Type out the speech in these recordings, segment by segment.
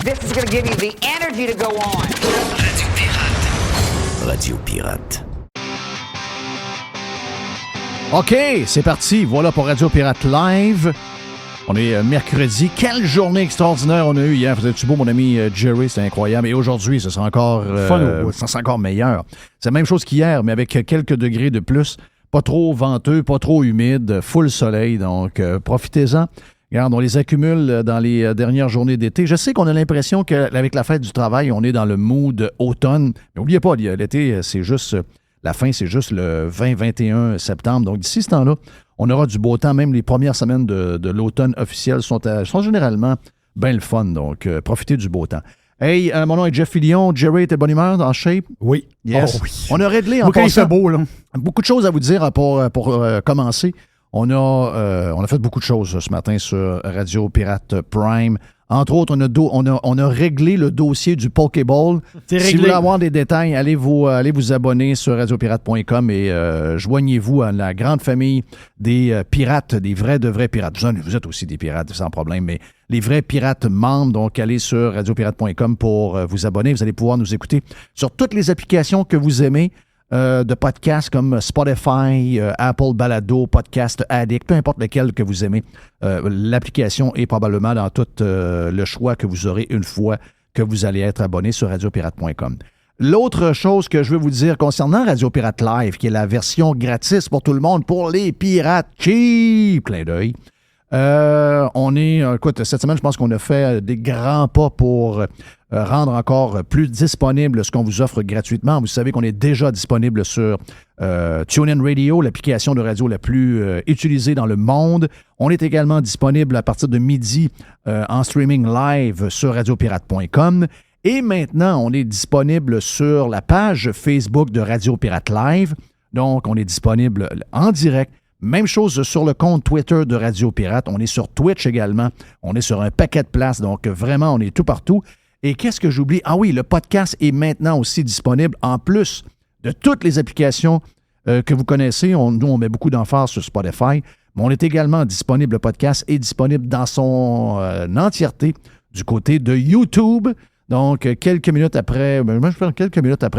This is going to give you the energy to go on. Radio Pirate. Radio Pirate. OK, c'est parti. Voilà pour Radio Pirate Live. On est mercredi. Quelle journée extraordinaire on a eu hier. Faisais-tu beau, mon ami Jerry? C'était incroyable. Et aujourd'hui, ça sera encore, ça sera encore meilleur. C'est la même chose qu'hier, mais avec quelques degrés de plus. Pas trop venteux, pas trop humide, full soleil. Donc, profitez-en. Regarde, on les accumule dans les dernières journées d'été. Je sais qu'on a l'impression qu'avec la fête du travail, on est dans le mood automne. Mais n'oubliez pas, l'été, c'est juste... La fin, c'est juste le 20-21 septembre. Donc, d'ici ce temps-là, on aura du beau temps. Même les premières semaines de l'automne officiel sont généralement bien le fun. Donc, profitez du beau temps. Hey, mon nom est Jeff Fillion. Jerry, t'es bonne humeur, en shape? Oui. Yes. Oh, oui. On a réglé en passant. Il fait beau, là. Beaucoup de choses à vous dire pour commencer. On a fait beaucoup de choses ce matin sur Radio Pirate Prime. Entre autres, on a réglé le dossier du Pokéball. Si vous voulez avoir des détails, allez vous abonner sur radiopirate.com et joignez-vous à la grande famille des pirates, des vrais de vrais pirates. Vous êtes aussi des pirates, sans problème, mais les vrais pirates membres. Donc, allez sur radiopirate.com pour vous abonner. Vous allez pouvoir nous écouter sur toutes les applications que vous aimez. De podcasts comme Spotify, Apple Balado, Podcast Addict, peu importe lequel que vous aimez. L'application est probablement dans tout le choix que vous aurez une fois que vous allez être abonné sur radiopirate.com. L'autre chose que je veux vous dire concernant Radio Pirate Live, qui est la version gratis pour tout le monde, pour les pirates cheap, clin d'œil. Écoute, cette semaine, je pense qu'on a fait des grands pas pour rendre encore plus disponible ce qu'on vous offre gratuitement. Vous savez qu'on est déjà disponible sur TuneIn Radio, l'application de radio la plus utilisée dans le monde. On est également disponible à partir de midi en streaming live sur radiopirate.com. Et maintenant, on est disponible sur la page Facebook de Radio Pirate Live. Donc, on est disponible en direct. Même chose sur le compte Twitter de Radio Pirate. On est sur Twitch également. On est sur un paquet de places. Donc, vraiment, on est tout partout. Et qu'est-ce que j'oublie? Ah oui, le podcast est maintenant aussi disponible en plus de toutes les applications que vous connaissez. Nous, on met beaucoup d'emphase sur Spotify. Mais on est également disponible. Le podcast est disponible dans son entièreté du côté de YouTube. Donc, quelques minutes après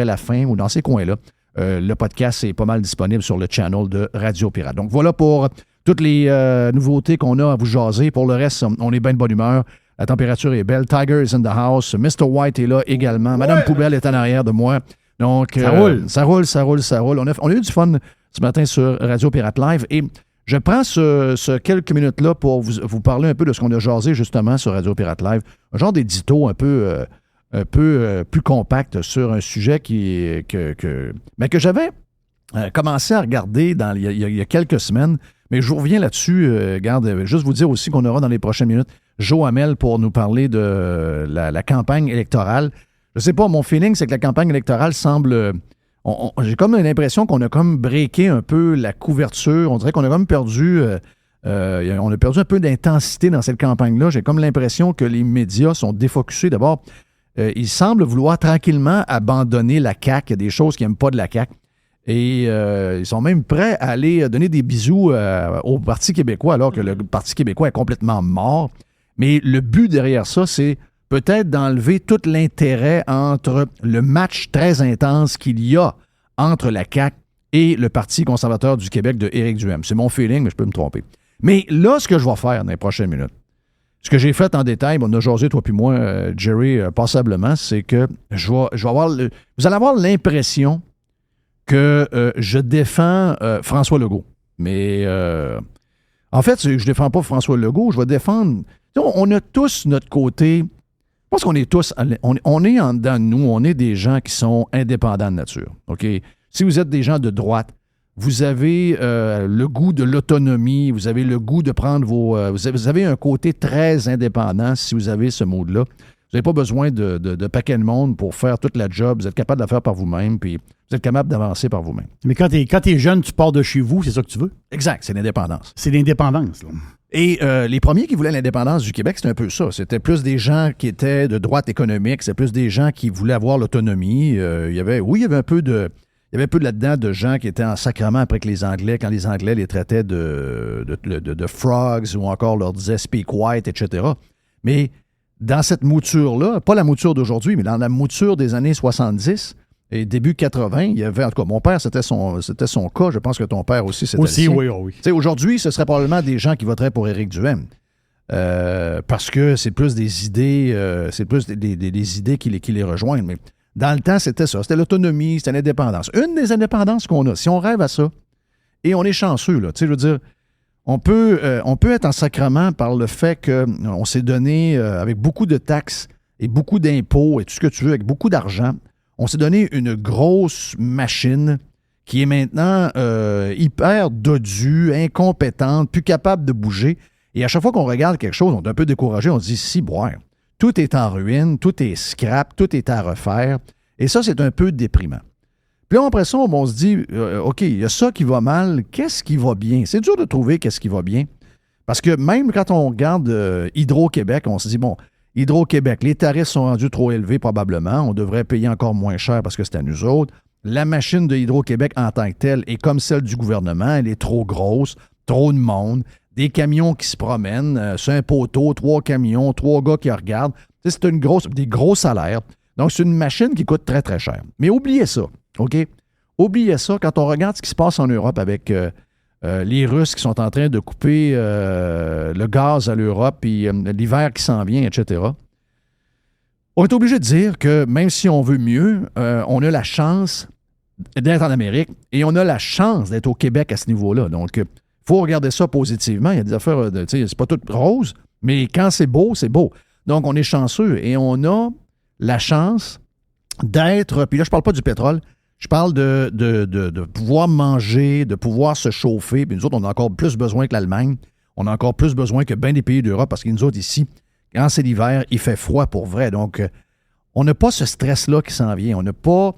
la fin ou dans ces coins-là, le podcast est pas mal disponible sur le channel de Radio Pirate. Donc, voilà pour toutes les nouveautés qu'on a à vous jaser. Pour le reste, on est bien de bonne humeur. La température est belle. Tiger is in the house. Mr. White est là également. Ouais. Madame Poubelle est en arrière de moi. Donc, ça roule. On a eu du fun ce matin sur Radio Pirate Live. Et je prends ce quelques minutes-là pour vous parler un peu de ce qu'on a jasé justement sur Radio Pirate Live. Un genre d'édito un peu plus compact sur un sujet que j'avais commencé à regarder il y a quelques semaines. Mais je vous reviens là-dessus. Juste vous dire aussi qu'on aura dans les prochaines minutes Joe Hamel pour nous parler de la campagne électorale. Je sais pas, mon feeling, c'est que la campagne électorale semble... j'ai comme l'impression qu'on a comme breaké un peu la couverture. On dirait qu'on a comme perdu... on a perdu un peu d'intensité dans cette campagne-là. J'ai comme l'impression que les médias sont défocusés. D'abord, ils semblent vouloir tranquillement abandonner la CAQ. Il y a des choses qu'ils n'aiment pas de la CAQ. Et ils sont même prêts à aller donner des bisous au Parti québécois, alors que le Parti québécois est complètement mort. Mais le but derrière ça, c'est peut-être d'enlever tout l'intérêt entre le match très intense qu'il y a entre la CAQ et le Parti conservateur du Québec de Éric Duhaime. C'est mon feeling, mais je peux me tromper. Mais là, ce que je vais faire dans les prochaines minutes, ce que j'ai fait en détail, on a jasé, toi puis moi, Jerry, passablement, c'est que vous allez avoir l'impression que je défends François Legault. Mais en fait, je ne défends pas François Legault, je vais défendre... On a tous notre côté... Je pense qu'on est tous... On est en dedans de nous, on est des gens qui sont indépendants de nature. OK? Si vous êtes des gens de droite, vous avez le goût de l'autonomie, vous avez le goût de prendre vous avez un côté très indépendant si vous avez ce mode-là. Vous n'avez pas besoin de paquet de monde pour faire toute la job. Vous êtes capable de la faire par vous-même, puis vous êtes capable d'avancer par vous-même. Mais quand t'es jeune, tu pars de chez vous, c'est ça que tu veux? Exact, c'est l'indépendance. C'est l'indépendance, là. Et les premiers qui voulaient l'indépendance du Québec, c'était un peu ça. C'était plus des gens qui étaient de droite économique, c'était plus des gens qui voulaient avoir l'autonomie. Il y avait un peu de là-dedans de gens qui étaient en sacrement après que les Anglais, quand les Anglais les traitaient de frogs ou encore leur disaient « speak white », etc. Mais dans cette mouture-là, pas la mouture d'aujourd'hui, mais dans la mouture des années 70 et début 80, il y avait, en tout cas, mon père, c'était son cas. Je pense que ton père aussi, c'était Aussi, le sien. oui, oui. Tu sais, aujourd'hui, ce serait probablement des gens qui voteraient pour Éric Duhaime. Parce que c'est plus des idées, des idées qui les rejoignent. Mais dans le temps, c'était ça. C'était l'autonomie, c'était l'indépendance. Une des indépendances qu'on a, si on rêve à ça, et on est chanceux, là. Tu sais, je veux dire, on peut être en sacrement par le fait qu'on s'est donné, avec beaucoup de taxes et beaucoup d'impôts et tout ce que tu veux, avec beaucoup d'argent, on s'est donné une grosse machine qui est maintenant hyper dodue, incompétente, plus capable de bouger. Et à chaque fois qu'on regarde quelque chose, on est un peu découragé, on se dit, si, boire, tout est en ruine, tout est scrap, tout est à refaire. Et ça, c'est un peu déprimant. Puis là, après ça, on se dit, OK, il y a ça qui va mal, qu'est-ce qui va bien? C'est dur de trouver qu'est-ce qui va bien. Parce que même quand on regarde Hydro-Québec, on se dit, bon, Hydro-Québec, les tarifs sont rendus trop élevés probablement, on devrait payer encore moins cher parce que c'est à nous autres. La machine de Hydro-Québec en tant que telle est comme celle du gouvernement, elle est trop grosse, trop de monde, des camions qui se promènent, sur un poteau, 3 camions, 3 gars qui regardent. C'est des gros salaires. Donc, c'est une machine qui coûte très, très cher. Mais oubliez ça. OK? Oubliez ça quand on regarde ce qui se passe en Europe avec les Russes qui sont en train de couper le gaz à l'Europe et l'hiver qui s'en vient, etc. On est obligé de dire que même si on veut mieux, on a la chance d'être en Amérique et on a la chance d'être au Québec à ce niveau-là. Donc, il faut regarder ça positivement. Il y a des affaires, tu sais, c'est pas tout rose, mais quand c'est beau, c'est beau. Donc, on est chanceux et on a la chance d'être, puis là, je parle pas du pétrole, je parle de pouvoir manger, de pouvoir se chauffer. Puis nous autres, on a encore plus besoin que l'Allemagne. On a encore plus besoin que bien des pays d'Europe parce que nous autres, ici, quand c'est l'hiver, il fait froid pour vrai. Donc, on n'a pas ce stress-là qui s'en vient. On n'a pas...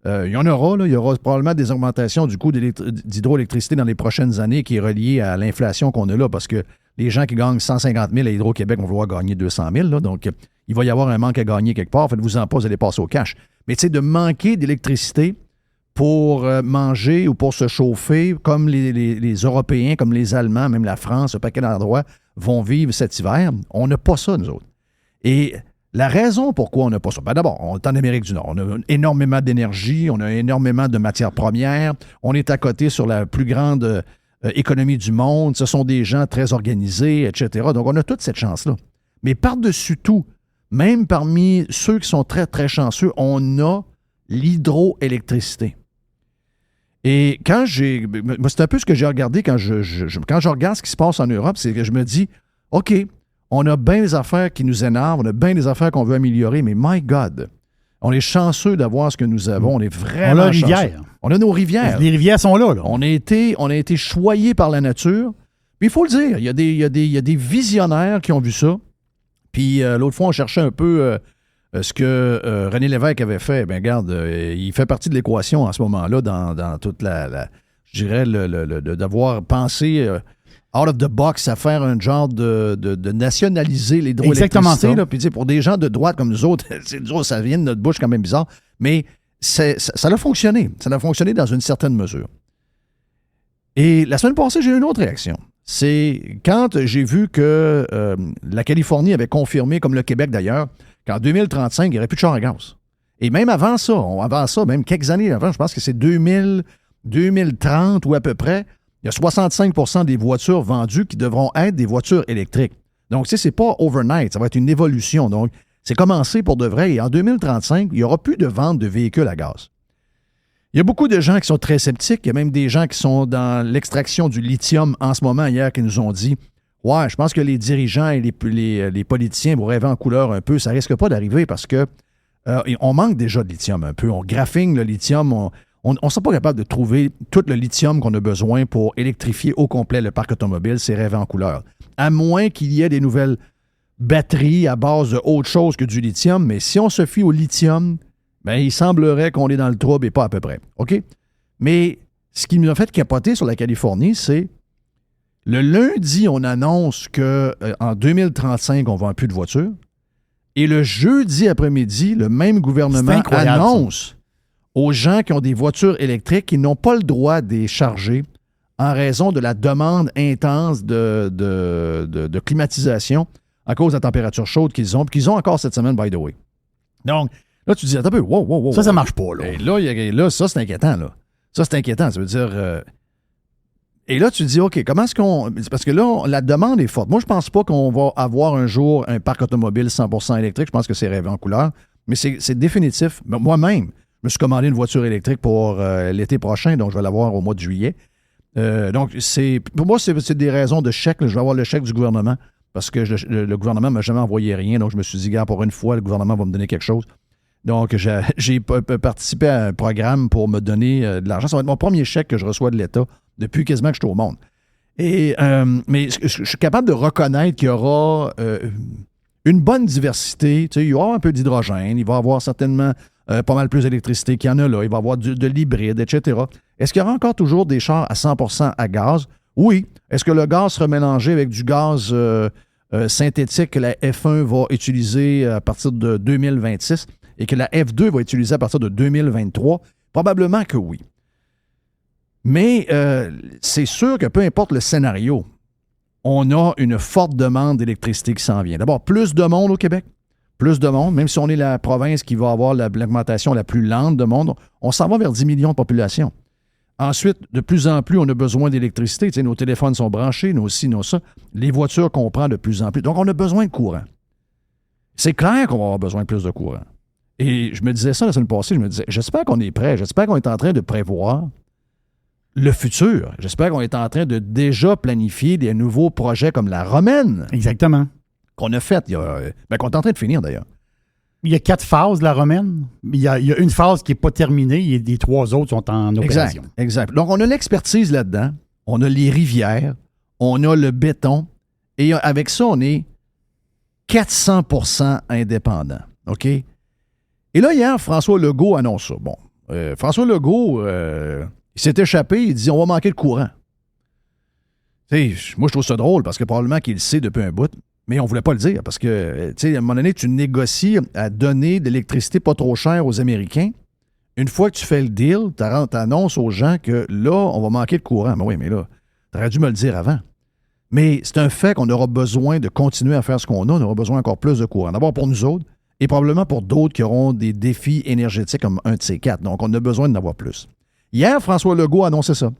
il y en aura, là. Il y aura probablement des augmentations du coût d'hydroélectricité dans les prochaines années qui est reliée à l'inflation qu'on a là parce que les gens qui gagnent 150 000 à Hydro-Québec vont vouloir gagner 200 000. Là. Donc, il va y avoir un manque à gagner quelque part. Faites-vous-en pas, vous allez passer au cash. Mais tu sais, de manquer d'électricité pour manger ou pour se chauffer, comme les Européens, comme les Allemands, même la France, un paquet d'endroits vont vivre cet hiver, on n'a pas ça, nous autres. Et la raison pourquoi on n'a pas ça, ben d'abord, on est en Amérique du Nord. On a énormément d'énergie, on a énormément de matières premières, on est à côté sur la plus grande économie du monde, ce sont des gens très organisés, etc. Donc, on a toute cette chance-là. Mais par-dessus tout, même parmi ceux qui sont très, très chanceux, on a l'hydroélectricité. Et quand c'est un peu ce que j'ai regardé quand je regarde ce qui se passe en Europe, c'est que je me dis, OK, on a bien des affaires qui nous énervent, on a bien des affaires qu'on veut améliorer, mais my God, on est chanceux d'avoir ce que nous avons, on est vraiment chanceux. On a rivières. On a nos rivières. Les rivières sont là. On a été choyés par la nature. Puis il faut le dire, il y a des visionnaires qui ont vu ça. Puis l'autre fois, on cherchait un peu ce que René Lévesque avait fait. Bien, regarde, il fait partie de l'équation en ce moment-là dans toute je dirais, d'avoir pensé out of the box à faire un genre de nationaliser l'hydroélectricité. Là. Puis tu sais, pour des gens de droite comme nous autres, ça vient de notre bouche quand même bizarre. Mais ça a fonctionné. Ça a fonctionné dans une certaine mesure. Et la semaine passée, j'ai eu une autre réaction. C'est quand j'ai vu que la Californie avait confirmé, comme le Québec d'ailleurs, qu'en 2035, il n'y aurait plus de chars à gaz. Et même avant ça, même quelques années avant, je pense que c'est 2030 ou à peu près, il y a 65% des voitures vendues qui devront être des voitures électriques. Donc, tu sais, c'est pas overnight, ça va être une évolution. Donc, c'est commencé pour de vrai. Et en 2035, il n'y aura plus de vente de véhicules à gaz. Il y a beaucoup de gens qui sont très sceptiques. Il y a même des gens qui sont dans l'extraction du lithium en ce moment hier qui nous ont dit « Ouais, je pense que les dirigeants et les politiciens vont rêver en couleur un peu. Ça risque pas d'arriver parce que on manque déjà de lithium un peu. On graphine le lithium. On ne sera pas capable de trouver tout le lithium qu'on a besoin pour électrifier au complet le parc automobile. C'est rêver en couleur. À moins qu'il y ait des nouvelles batteries à base de autre chose que du lithium. Mais si on se fie au lithium, bien, il semblerait qu'on est dans le trouble et pas à peu près. OK? Mais ce qui nous a fait capoter sur la Californie, c'est le lundi, on annonce qu'en 2035, on ne vend plus de voitures. Et le jeudi après-midi, le même gouvernement annonce aux gens qui ont des voitures électriques qu'ils n'ont pas le droit de les charger en raison de la demande intense de climatisation à cause de la température chaude qu'ils ont, puis qu'ils ont encore cette semaine, by the way. Donc, là, tu te dis, attends un peu, wow. Ça marche pas, là. Et là, ça, c'est inquiétant, là. Ça, c'est inquiétant. Ça veut dire... et là, tu te dis, OK, comment est-ce qu'on... Parce que là, la demande est forte. Moi, je pense pas qu'on va avoir un jour un parc automobile 100% électrique. Je pense que c'est rêvé en couleur. Mais c'est définitif. Moi-même, je me suis commandé une voiture électrique pour l'été prochain, donc je vais l'avoir au mois de juillet. Donc, pour moi, c'est des raisons de chèque. Là. Je vais avoir le chèque du gouvernement parce que le gouvernement ne m'a jamais envoyé rien. Donc, je me suis dit, gars, pour une fois, le gouvernement va me donner quelque chose. Donc, j'ai participé à un programme pour me donner de l'argent. Ça va être mon premier chèque que je reçois de l'État depuis quasiment que je suis au monde. Mais je suis capable de reconnaître qu'il y aura une bonne diversité. Tu sais, il y aura un peu d'hydrogène, il va y avoir certainement pas mal plus d'électricité qu'il y en a là, il va y avoir de l'hybride, etc. Est-ce qu'il y aura encore toujours des chars à 100% à gaz? Oui. Est-ce que le gaz sera mélangé avec du gaz synthétique que la F1 va utiliser à partir de 2026 et que la F2 va utiliser à partir de 2023? Probablement que oui. Mais c'est sûr que peu importe le scénario, on a une forte demande d'électricité qui s'en vient. D'abord, plus de monde au Québec. Plus de monde, même si on est la province qui va avoir l'augmentation la plus lente de monde, on s'en va vers 10 millions de population. Ensuite, de plus en plus, on a besoin d'électricité. Tu sais, nos téléphones sont branchés, nos ci, nos ça. Les voitures qu'on prend de plus en plus. Donc, on a besoin de courant. C'est clair qu'on va avoir besoin de plus de courant. Et je me disais ça la semaine passée, je me disais, j'espère qu'on est prêt, j'espère qu'on est en train de prévoir le futur. J'espère qu'on est en train de déjà planifier des nouveaux projets comme la Romaine. Exactement. Qu'on a faite, qu'on est en train de finir d'ailleurs. Il y a 4 phases de la Romaine. Il y a une phase qui n'est pas terminée et les 3 autres sont en opération. Exact. Donc, on a l'expertise là-dedans. On a les rivières. On a le béton. Et avec ça, on est 400% indépendant. OK? Et là, hier, François Legault annonce ça. Bon, François Legault, il s'est échappé. Il dit, on va manquer de courant. Tu sais, moi, je trouve ça drôle parce que probablement qu'il le sait depuis un bout. Mais on ne voulait pas le dire parce que, tu sais, à un moment donné, tu négocies à donner de l'électricité pas trop chère aux Américains. Une fois que tu fais le deal, tu annonces aux gens que là, on va manquer de courant. Mais oui, mais là, tu aurais dû me le dire avant. Mais c'est un fait qu'on aura besoin de continuer à faire ce qu'on a. On aura besoin encore plus de courant. D'abord pour nous autres et probablement pour d'autres qui auront des défis énergétiques comme un de ces 4. Donc, on a besoin d'en avoir plus. Hier, François Legault a annoncé ça.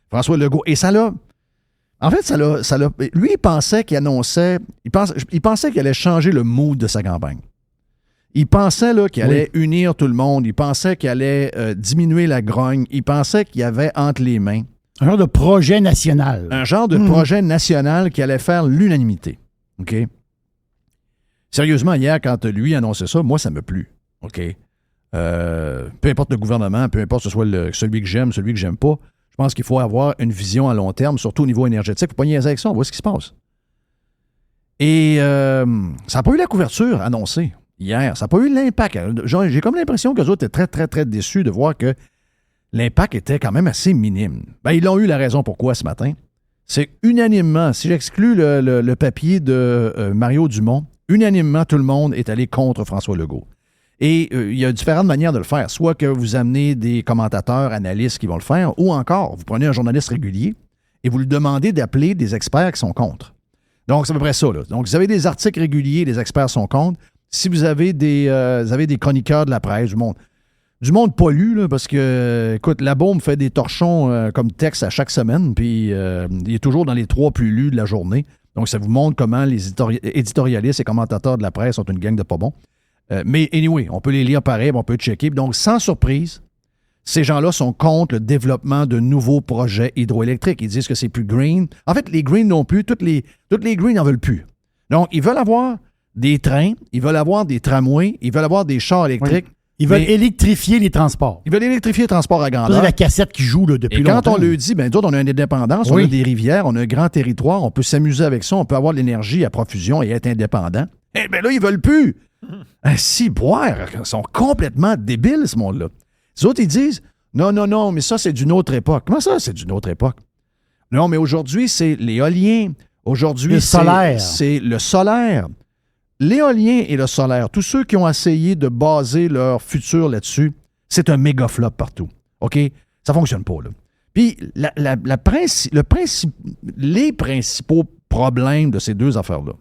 François Legault. Et ça l'a... En fait, lui, il pensait qu'il annonçait... Il pensait qu'il allait changer le mood de sa campagne. Il pensait là, qu'il allait unir tout le monde. Il pensait qu'il allait diminuer la grogne. Il pensait qu'il y avait entre les mains... Un genre de projet national. Un genre de projet national qui allait faire l'unanimité. OK? Sérieusement, hier, quand lui annonçait ça, moi, ça me plu. OK? Peu importe le gouvernement, peu importe que ce soit celui que j'aime, celui que j'aime pas, je pense qu'il faut avoir une vision à long terme, surtout au niveau énergétique. Il ne faut pas niaiser avec ça, on voit ce qui se passe. Et ça n'a pas eu la couverture annoncée hier. Ça n'a pas eu l'impact. J'ai comme l'impression qu'eux autres étaient très, très, très déçus de voir que l'impact était quand même assez minime. Ben, ils ont eu la raison pourquoi ce matin. C'est unanimement, si j'exclus le papier de Mario Dumont, unanimement, tout le monde est allé contre François Legault. Et il y a différentes manières de le faire. Soit que vous amenez des commentateurs, analystes qui vont le faire, ou encore, vous prenez un journaliste régulier et vous lui demandez d'appeler des experts qui sont contre. Donc, c'est à peu près ça. Là. Donc, vous avez des articles réguliers, les experts sont contre. Si vous avez des chroniqueurs de la presse, du monde pas lu, là, parce que, écoute, la bombe fait des torchons comme texte à chaque semaine, puis il est toujours dans les 3 plus lus de la journée. Donc, ça vous montre comment les éditorialistes et commentateurs de la presse sont une gang de pas bons. Mais anyway, on peut les lire pareil, on peut checker. Donc, sans surprise, ces gens-là sont contre le développement de nouveaux projets hydroélectriques. Ils disent que c'est plus green. En fait, les greens non plus. Toutes les greens n'en veulent plus. Donc, ils veulent avoir des trains, ils veulent avoir des tramways, ils veulent avoir des chars électriques. Oui. Ils veulent électrifier les transports. Ils veulent électrifier les transports à grandeur. C'est la cassette qui joue là, depuis longtemps. Et quand on le dit, bien, d'autres, on a une indépendance, on a des rivières, on a un grand territoire, on peut s'amuser avec ça, on peut avoir l'énergie à profusion et être indépendant. Eh bien là, ils veulent plus. Si, boire, ils sont complètement débiles, ce monde-là. Les autres, ils disent, non, mais ça, c'est d'une autre époque. Comment ça, c'est d'une autre époque? Non, mais aujourd'hui, c'est l'éolien. Aujourd'hui, c'est le solaire. L'éolien et le solaire, tous ceux qui ont essayé de baser leur futur là-dessus, c'est un méga flop partout. OK? Ça fonctionne pas, là. Puis, les principaux problèmes de ces deux affaires-là,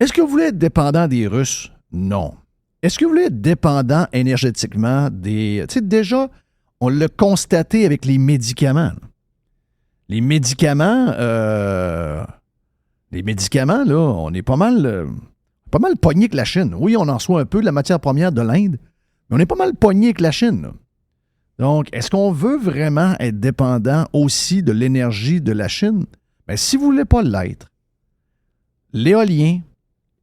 Est-ce que vous voulez être dépendant des Russes? Non. Est-ce que vous voulez être dépendant énergétiquement des... Tu sais, déjà, on l'a constaté avec les médicaments. Les médicaments, là, on est pas mal pogné que la Chine. Oui, on en reçoit un peu de la matière première de l'Inde, mais on est pas mal pogné que la Chine, là. Donc, est-ce qu'on veut vraiment être dépendant aussi de l'énergie de la Chine? Bien, si vous ne voulez pas l'être, l'éolien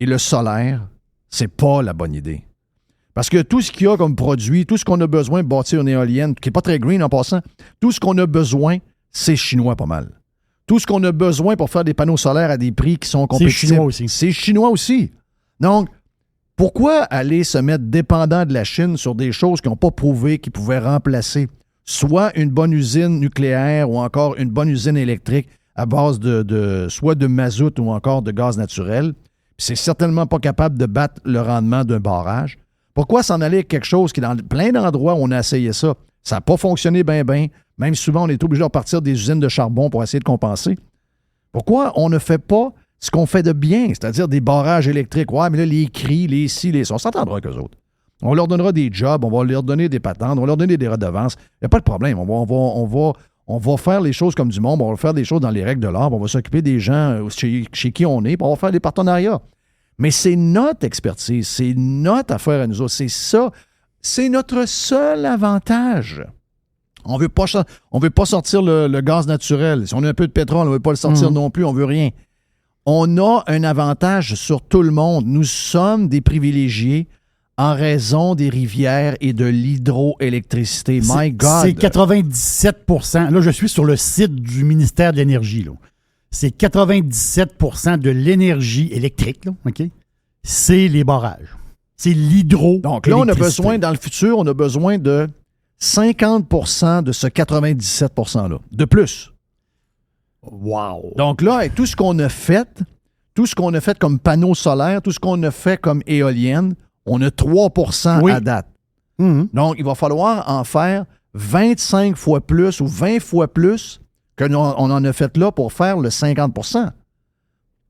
et le solaire, c'est pas la bonne idée. Parce que tout ce qu'il y a comme produit, tout ce qu'on a besoin de bâtir une éolienne, qui n'est pas très green en passant, tout ce qu'on a besoin, c'est chinois pas mal. Tout ce qu'on a besoin pour faire des panneaux solaires à des prix qui sont compétitifs, c'est chinois aussi. C'est chinois aussi. Donc, pourquoi aller se mettre dépendant de la Chine sur des choses qui n'ont pas prouvé qu'ils pouvaient remplacer soit une bonne usine nucléaire ou encore une bonne usine électrique à base soit de mazout ou encore de gaz naturel? Puis c'est certainement pas capable de battre le rendement d'un barrage. Pourquoi s'en aller avec quelque chose qui, dans plein d'endroits où on a essayé ça, ça n'a pas fonctionné bien. Même souvent, on est obligé de repartir des usines de charbon pour essayer de compenser. Pourquoi on ne fait pas ce qu'on fait de bien, c'est-à-dire des barrages électriques? Ouais, mais là, les cris, les ci, les ça, on s'entendra avec eux autres. On leur donnera des jobs, on va leur donner des patentes, on va leur donner des redevances. Il n'y a pas de problème. On va faire les choses comme du monde, on va faire des choses dans les règles de l'art, on va s'occuper des gens chez qui on est, puis on va faire des partenariats. Mais c'est notre expertise, c'est notre affaire à nous autres, c'est ça. C'est notre seul avantage. On veut pas sortir le gaz naturel. Si on a un peu de pétrole, on ne veut pas le sortir non plus, on veut rien. On a un avantage sur tout le monde. Nous sommes des privilégiés en raison des rivières et de l'hydroélectricité. My God! C'est 97 %. Là, je suis sur le site du ministère de l'Énergie. Là. C'est 97 % de l'énergie électrique. Là, OK? C'est les barrages. C'est l'hydroélectricité. Donc là, on a besoin, dans le futur, on a besoin de 50 % de ce 97 % là. De plus. Wow! Donc là, avec tout ce qu'on a fait comme panneaux solaires, tout ce qu'on a fait comme éoliennes, on a 3 % à date. Mm-hmm. Donc, il va falloir en faire 25 fois plus ou 20 fois plus qu'on en a fait là pour faire le 50 %.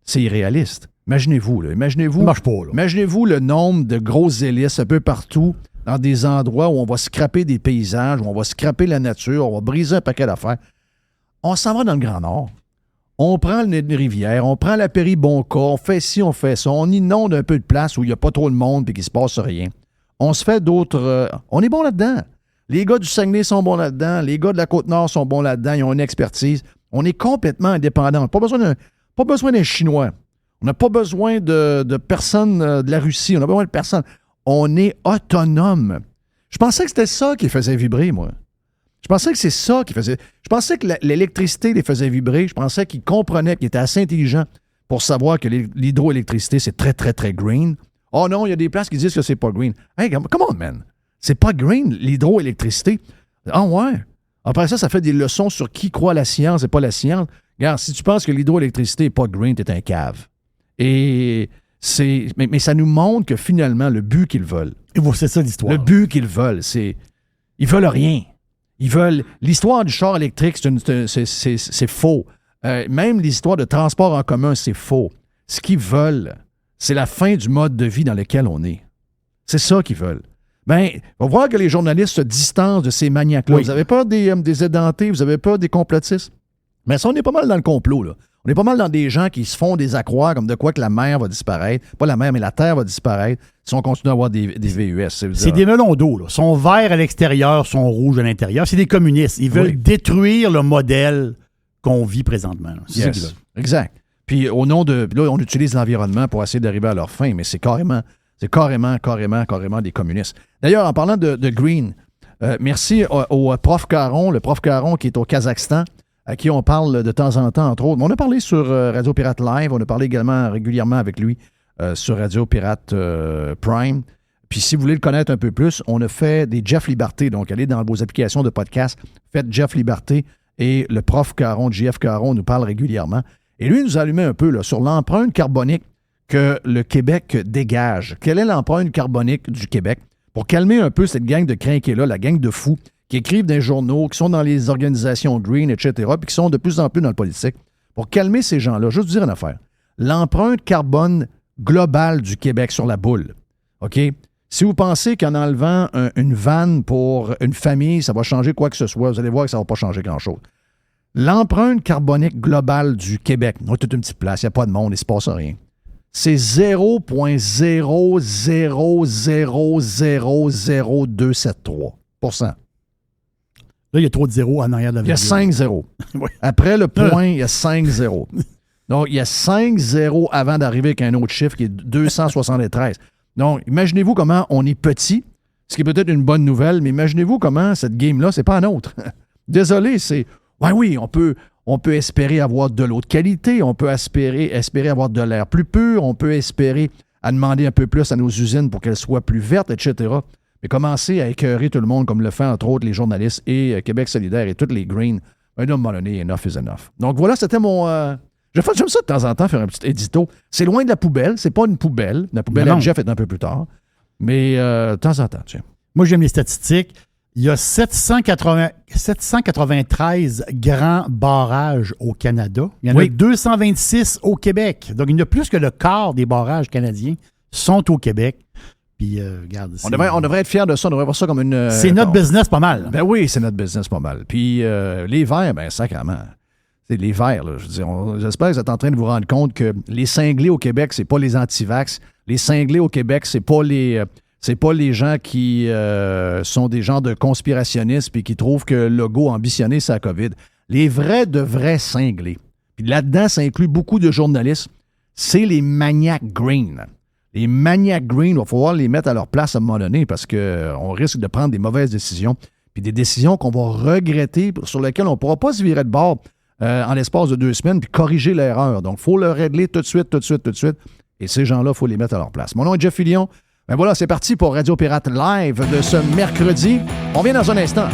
C'est irréaliste. Imaginez-vous, là. Ça marche pas, là. Imaginez-vous le nombre de grosses hélices un peu partout dans des endroits où on va scraper des paysages, où on va scraper la nature, on va briser un paquet d'affaires. On s'en va dans le Grand Nord. On prend les rivières, on prend la Péribonka, on fait ci, on fait ça, on inonde un peu de place où il n'y a pas trop de monde et qu'il ne se passe rien. On se fait d'autres... on est bon là-dedans. Les gars du Saguenay sont bons là-dedans, les gars de la Côte-Nord sont bons là-dedans, ils ont une expertise. On est complètement indépendants. On n'a pas besoin d'un Chinois. On n'a pas besoin de personne de la Russie. On n'a pas besoin de personne. On est autonome. Je pensais que c'était ça qui les faisait vibrer, moi. Je pensais que c'est ça qui faisait... Je pensais que l'électricité les faisait vibrer. Je pensais qu'ils comprenaient, qu'ils étaient assez intelligents pour savoir que l'hydroélectricité, c'est très, très, très green. Oh non, il y a des places qui disent que c'est pas green. Hey, come on, man. C'est pas green, l'hydroélectricité. Ah ouais. Après ça fait des leçons sur qui croit la science et pas la science. Regarde, si tu penses que l'hydroélectricité n'est pas green, t'es un cave. Et mais ça nous montre que finalement, le but qu'ils veulent... Et c'est ça l'histoire. Le but qu'ils veulent, c'est... Ils veulent rien. Ils veulent... L'histoire du char électrique, c'est faux. Même l'histoire de transport en commun, c'est faux. Ce qu'ils veulent, c'est la fin du mode de vie dans lequel on est. C'est ça qu'ils veulent. Bien, on va voir que les journalistes se distancent de ces maniaques-là. Oui. Vous avez peur des édentés, vous avez peur des complotistes. Mais ça, on est pas mal dans le complot, là. On est pas mal dans des gens qui se font des accroires comme de quoi que la mer va disparaître. Pas la mer, mais la terre va disparaître si on continue à avoir des VUS. C'est des melons d'eau, là. Ils sont verts à l'extérieur, sont rouges à l'intérieur. C'est des communistes. Ils veulent détruire le modèle qu'on vit présentement. C'est ça qu'ils veulent. Exact. Puis au nom de... Là, on utilise l'environnement pour essayer d'arriver à leur fin, mais c'est carrément des communistes. D'ailleurs, en parlant de green, merci au prof Caron, le prof Caron qui est au Kazakhstan, à qui on parle de temps en temps, entre autres. On a parlé sur Radio Pirate Live, on a parlé également régulièrement avec lui sur Radio Pirate Prime. Puis si vous voulez le connaître un peu plus, on a fait des Jeff Liberté. Donc, allez dans vos applications de podcast, faites Jeff Liberté et le prof Caron, JF Caron, nous parle régulièrement. Et lui, il nous a allumé un peu là, sur l'empreinte carbonique que le Québec dégage. Quelle est l'empreinte carbonique du Québec? Pour calmer un peu cette gang de crinqués-là, la gang de fous, qui écrivent dans les journaux, qui sont dans les organisations green, etc., puis qui sont de plus en plus dans le politique. Pour calmer ces gens-là, juste vous dire une affaire. L'empreinte carbone global du Québec sur la boule. OK? Si vous pensez qu'en enlevant une vanne pour une famille, ça va changer quoi que ce soit, vous allez voir que ça ne va pas changer grand-chose. L'empreinte carbonique globale du Québec, on a toute une petite place, il n'y a pas de monde, il ne se passe rien. C'est 0,00000273 %. Là, il y a trop de zéros en arrière de la Il y a 5 zéros. Oui. Après le point, il y a 5 zéros. Donc, il y a 5 zéros avant d'arriver avec un autre chiffre qui est 273. Donc, imaginez-vous comment on est petit, ce qui est peut-être une bonne nouvelle, mais imaginez-vous comment cette game-là, c'est pas un autre. Désolé, c'est... Ouais, oui, on peut espérer avoir de l'eau de qualité, on peut espérer avoir de l'air plus pur, on peut espérer à demander un peu plus à nos usines pour qu'elles soient plus vertes, etc. Mais commencer à écœurer tout le monde comme le fait, entre autres, les journalistes et Québec solidaire et toutes les Greens, à un moment donné, enough is enough. Donc voilà, c'était mon... J'aime ça de temps en temps, faire un petit édito. C'est loin de la poubelle, c'est pas une poubelle. La poubelle à Jeff est un peu plus tard. Mais de temps en temps, tiens. Moi, j'aime les statistiques. Il y a 793 grands barrages au Canada. Il y en a 226 au Québec. Donc, il y en a plus que le quart des barrages canadiens sont au Québec. Puis, regarde. On devrait être fiers de ça. On devrait voir ça comme une... c'est notre business pas mal. Ben oui, c'est notre business pas mal. Puis, les verts, ben sacrément. C'est les verts, là. Je veux dire, j'espère que vous êtes en train de vous rendre compte que les cinglés au Québec, c'est pas les anti-vax. Les cinglés au Québec, c'est pas les gens qui sont des gens de conspirationnistes puis qui trouvent que le logo ambitionné, c'est la COVID. Les vrais de vrais cinglés. Puis là-dedans, ça inclut beaucoup de journalistes. C'est les maniacs green. Les maniacs green, il va falloir les mettre à leur place à un moment donné parce qu'on risque de prendre des mauvaises décisions. Puis des décisions qu'on va regretter, sur lesquelles on ne pourra pas se virer de bord en l'espace de 2 semaines puis corriger l'erreur. Donc, il faut le régler tout de suite. Et ces gens-là, il faut les mettre à leur place. Mon nom est Jeff Fillion. Ben voilà, c'est parti pour Radio Pirate Live de ce mercredi. On vient dans un instant.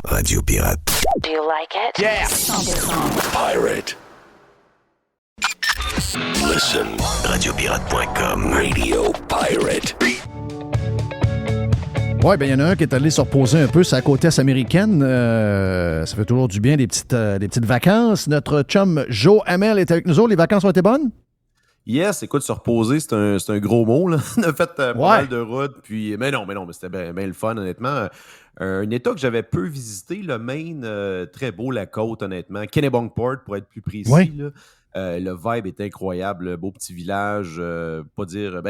Radio Pirate. Do you like it? Yeah. 100%. Pirate. Listen. Radiopirate.com. Radio Pirate. Oui, bien, il y en a un qui est allé se reposer un peu sur la côte est américaine. Ça fait toujours du bien, des petites vacances. Notre chum Joe Hamel est avec nous autres. Les vacances ont été bonnes? Yes, écoute, se reposer, c'est un gros mot, là. On a fait pas mal de routes, puis... Mais non, mais c'était bien le fun, honnêtement. Un État que j'avais peu visité, le Maine, très beau, la côte, honnêtement. Kennebunkport, pour être plus précis, là. Le vibe est incroyable, beau petit village, pas dire,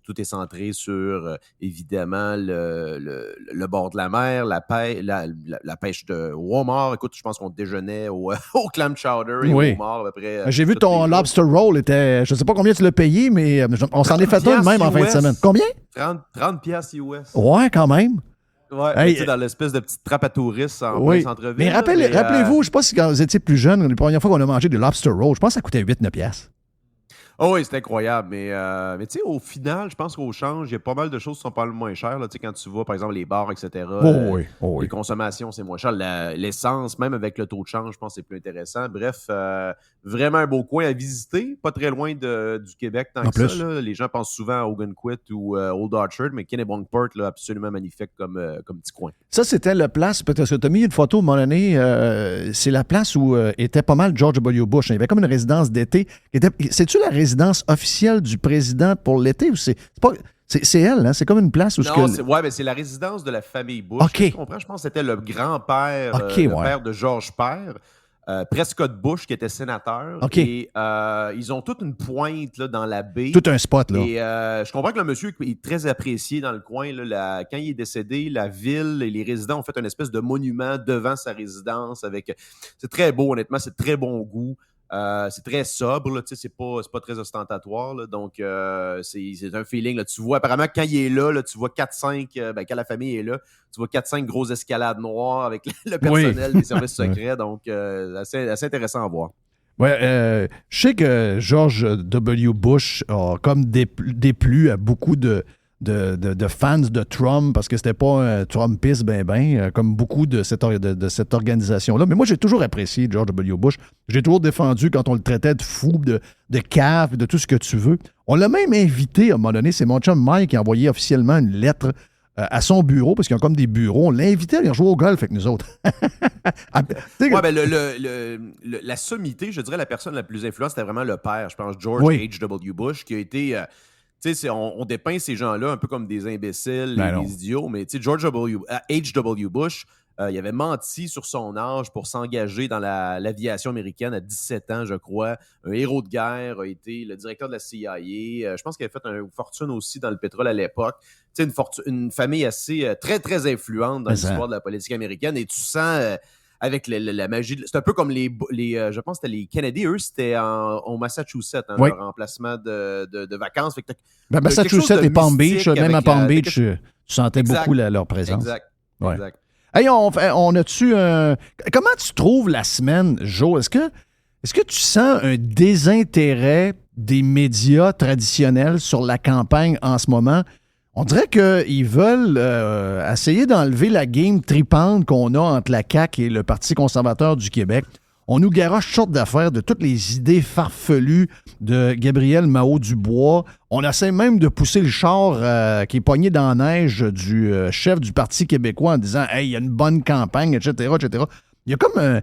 tout est centré sur, évidemment, le bord de la mer, la pêche de homard. Écoute, je pense qu'on déjeunait au clam chowder et au homard. Après, j'ai vu ton lobster roll, était, je ne sais pas combien tu l'as payé, mais on s'en est fait un même en fin de semaine. Combien? 30 piastres US. Ouais, quand même. Ouais, hey, dans l'espèce de petite trappe à touristes en plein centre-ville. Mais rappelez-vous, je ne sais pas si quand vous étiez plus jeune, la première fois qu'on a mangé du lobster roll, je pense que ça coûtait 8-9 piastres. Oh oui, c'est incroyable. Mais tu sais, au final, je pense qu'au change, il y a pas mal de choses qui sont pas le moins chères. Tu sais, quand tu vas, par exemple, les bars, etc. Les consommations, c'est moins cher. L'essence, même avec le taux de change, je pense que c'est plus intéressant. Bref, vraiment un beau coin à visiter. Pas très loin du Québec tant que ça. Là. Les gens pensent souvent à Ogunquit ou Old Orchard, mais Kennebunkport, là, absolument magnifique comme petit coin. Ça, c'était la place, peut-être que tu as mis une photo, mon année, c'est la place où était pas mal George W. Bush. Il y avait comme une résidence d'été. C'est-tu la résidence officielle du président pour l'été ou c'est elle, hein? C'est comme une place où... Non, c'est la résidence de la famille Bush. Okay. Tu comprends? Je pense que c'était le grand-père, le père de George Père, Prescott Bush, qui était sénateur. Et ils ont toute une pointe là, dans la baie. Tout un spot, là. Et je comprends que le monsieur est très apprécié dans le coin. Là, quand il est décédé, la ville et les résidents ont fait une espèce de monument devant sa résidence. C'est très beau, honnêtement. C'est de très bon goût. C'est très sobre, là, c'est pas très ostentatoire. Là, donc, c'est un feeling. Là, tu vois, apparemment, quand il est là, tu vois 4-5, quand la famille est là, tu vois 4-5 grosses escalades noires avec le personnel des services secrets. Donc, assez intéressant à voir. Ouais, je sais que George W. Bush a comme déplu à beaucoup de fans de Trump parce que c'était pas un Trumpiste comme beaucoup de cette organisation-là. Mais moi, j'ai toujours apprécié George W. Bush. J'ai toujours défendu quand on le traitait de fou, de cave, de tout ce que tu veux. On l'a même invité à un moment donné. C'est mon chum Mike qui a envoyé officiellement une lettre à son bureau, parce qu'ils ont comme des bureaux. On l'invitait à aller jouer au golf avec nous autres. Ouais, ben la sommité, je dirais la personne la plus influente, c'était vraiment le père, je pense, George H.W. Bush, qui a été... tu sais, on dépeint ces gens-là un peu comme des imbéciles, des idiots, mais tu sais, George H.W. Bush, il avait menti sur son âge pour s'engager dans l'aviation américaine à 17 ans, je crois. Un héros de guerre, a été le directeur de la CIA. Je pense qu'il avait fait une fortune aussi dans le pétrole à l'époque. Tu sais, une famille assez très, très influente dans l'histoire de la politique américaine. Et tu sens... avec la magie. C'est un peu comme je pense que c'était les Kennedy, eux, c'était au Massachusetts, leur emplacement de vacances. Fait que Massachusetts et Palm Beach, même à Palm Beach, tu sentais beaucoup leur présence. Exact. Hey, on a-tu comment tu trouves la semaine, Joe? Est-ce que tu sens un désintérêt des médias traditionnels sur la campagne en ce moment? On dirait qu'ils veulent essayer d'enlever la game tripante qu'on a entre la CAQ et le Parti conservateur du Québec. On nous garoche toutes sortes d'affaires de toutes les idées farfelues de Gabriel Mahot-Dubois. On essaie même de pousser le char qui est pogné dans la neige du chef du Parti québécois en disant « Hey, il y a une bonne campagne, etc. etc. » Il y a comme...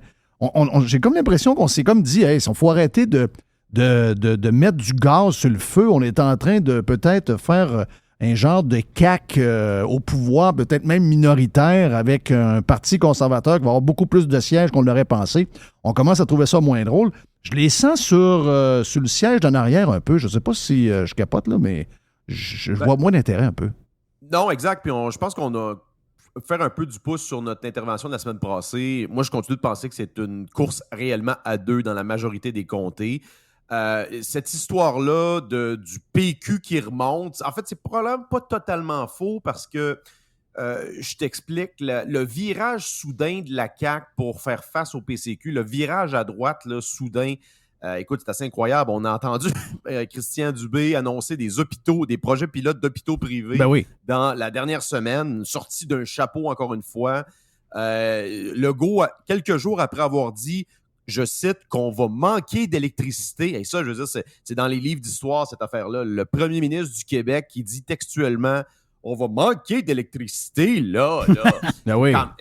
j'ai comme l'impression qu'on s'est comme dit « Hey, il faut arrêter de mettre du gaz sur le feu. On est en train de peut-être faire... un genre de CAQ au pouvoir, peut-être même minoritaire, avec un parti conservateur qui va avoir beaucoup plus de sièges qu'on l'aurait pensé. On commence à trouver ça moins drôle. Je les sens sur le siège d'en arrière un peu. Je ne sais pas si je capote, là, mais je vois moins d'intérêt un peu. Non, exact. Puis je pense qu'on a fait un peu du pouce sur notre intervention de la semaine passée. Moi, je continue de penser que c'est une course réellement à deux dans la majorité des comtés. Cette histoire-là du PQ qui remonte, en fait, c'est probablement pas totalement faux parce que je t'explique, le virage soudain de la CAQ pour faire face au PCQ, le virage à droite, là, soudain, écoute, c'est assez incroyable. On a entendu Christian Dubé annoncer des hôpitaux, des projets pilotes d'hôpitaux privés dans la dernière semaine, sorti d'un chapeau encore une fois. Legault, quelques jours après avoir dit, je cite, qu'on va manquer d'électricité. Et ça, je veux dire, c'est dans les livres d'histoire, cette affaire-là. Le premier ministre du Québec qui dit textuellement on va manquer d'électricité, là.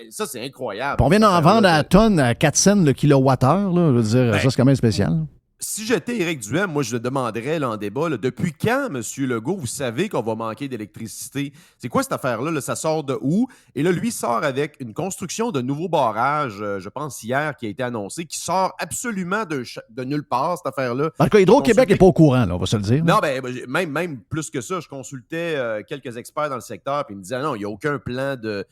Ça, c'est incroyable. On vient d'en vendre à la tonne à 4 cents le kilowattheure, là. Je veux dire, ça, c'est quand même spécial. Si j'étais Éric Duhem, moi, je le demanderais là, en débat, là, depuis quand, M. Legault, vous savez qu'on va manquer d'électricité? C'est quoi cette affaire-là? Là, ça sort de où? Et là, lui sort avec une construction de nouveaux barrages, je pense hier, qui a été annoncé, qui sort absolument de nulle part, cette affaire-là. En tout cas, Hydro-Québec n'est pas au courant, là, on va se le dire. Non, même plus que ça, je consultais quelques experts dans le secteur, puis ils me disaient, non, il n'y a aucun plan de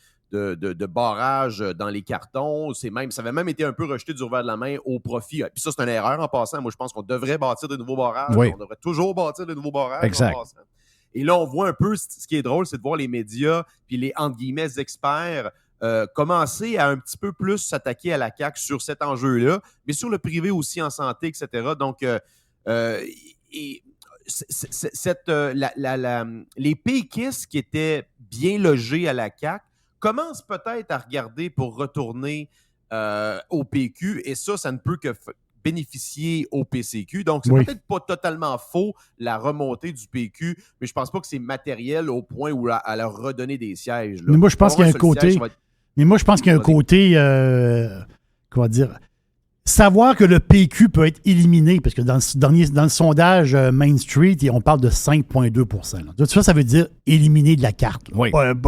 barrage dans les cartons. Ça avait même été un peu rejeté du revers de la main au profit. Puis ça, c'est une erreur en passant. Moi, je pense qu'on devrait bâtir de nouveaux barrages. Oui. On devrait toujours bâtir de nouveaux barrages exact. en passant. Et là, on voit un peu, ce qui est drôle, c'est de voir les médias puis les, entre guillemets, experts commencer à un petit peu plus s'attaquer à la CAQ sur cet enjeu-là, mais sur le privé aussi en santé, etc. Donc, les péquistes qui étaient bien logés à la CAQ commence peut-être à regarder pour retourner au PQ, et ça ne peut que bénéficier au PCQ. Donc, c'est peut-être pas totalement faux, la remontée du PQ, mais je pense pas que c'est matériel au point où à leur redonner des sièges. Là. Mais moi, je pense qu'il y a un côté... Mais moi, je pense qu'il y a un côté... comment dire... Savoir que le PQ peut être éliminé, parce que dans le sondage Main Street, on parle de 5,2 %. Ça veut dire éliminer de la carte.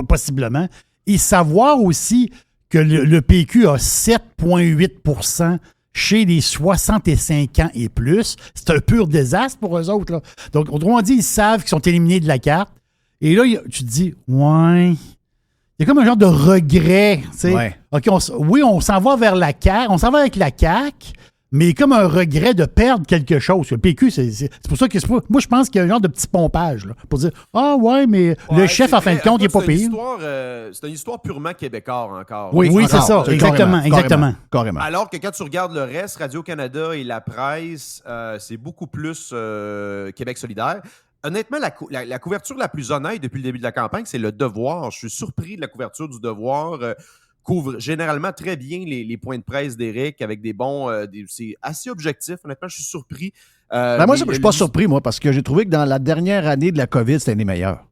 Possiblement. Et savoir aussi que le PQ a 7,8 % chez les 65 ans et plus. C'est un pur désastre pour eux autres. Là. Donc, autrement dit, ils savent qu'ils sont éliminés de la carte. Et là, tu te dis, il y a comme un genre de regret. OK, on s'en va vers la CAQ, on s'en va avec la CAQ, mais comme un regret de perdre quelque chose. Le PQ, c'est pour ça que moi, je pense qu'il y a un genre de petit pompage là, pour dire mais le chef, en fin de compte, il n'est pas pire. C'est une histoire purement québécoise encore. Oui, c'est ça. Exactement. Carrément. Alors que quand tu regardes le reste, Radio-Canada et la presse, c'est beaucoup plus Québec solidaire. Honnêtement, la couverture la plus honnête depuis le début de la campagne, c'est le Devoir. Je suis surpris de la couverture du Devoir. Couvre généralement très bien les points de presse d'Éric avec des bons... c'est assez objectif. Honnêtement, je suis surpris. Moi, je ne suis pas surpris, moi, parce que j'ai trouvé que dans la dernière année de la COVID, c'était les meilleurs.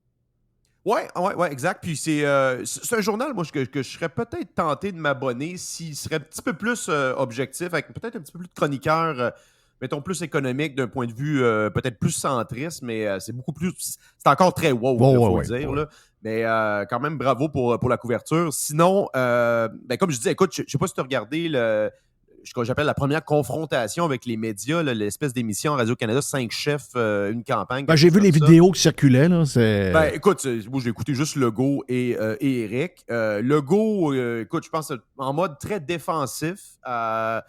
Ouais, exact. Puis c'est un journal, moi, que je serais peut-être tenté de m'abonner s'il serait un petit peu plus objectif, avec peut-être un petit peu plus de chroniqueurs, mettons, plus économique d'un point de vue peut-être plus centriste, mais c'est beaucoup plus. C'est encore très woke, il faut le dire. Là. Mais quand même, bravo pour la couverture. Sinon, comme je disais, écoute, je ne sais pas si tu as regardé ce que j'appelle la première confrontation avec les médias, là, l'espèce d'émission Radio-Canada, 5 chefs, une campagne. J'ai vu les vidéos qui circulaient. Là, écoute, moi, j'ai écouté juste Legault et Éric. Legault, écoute, je pense en mode très défensif. Je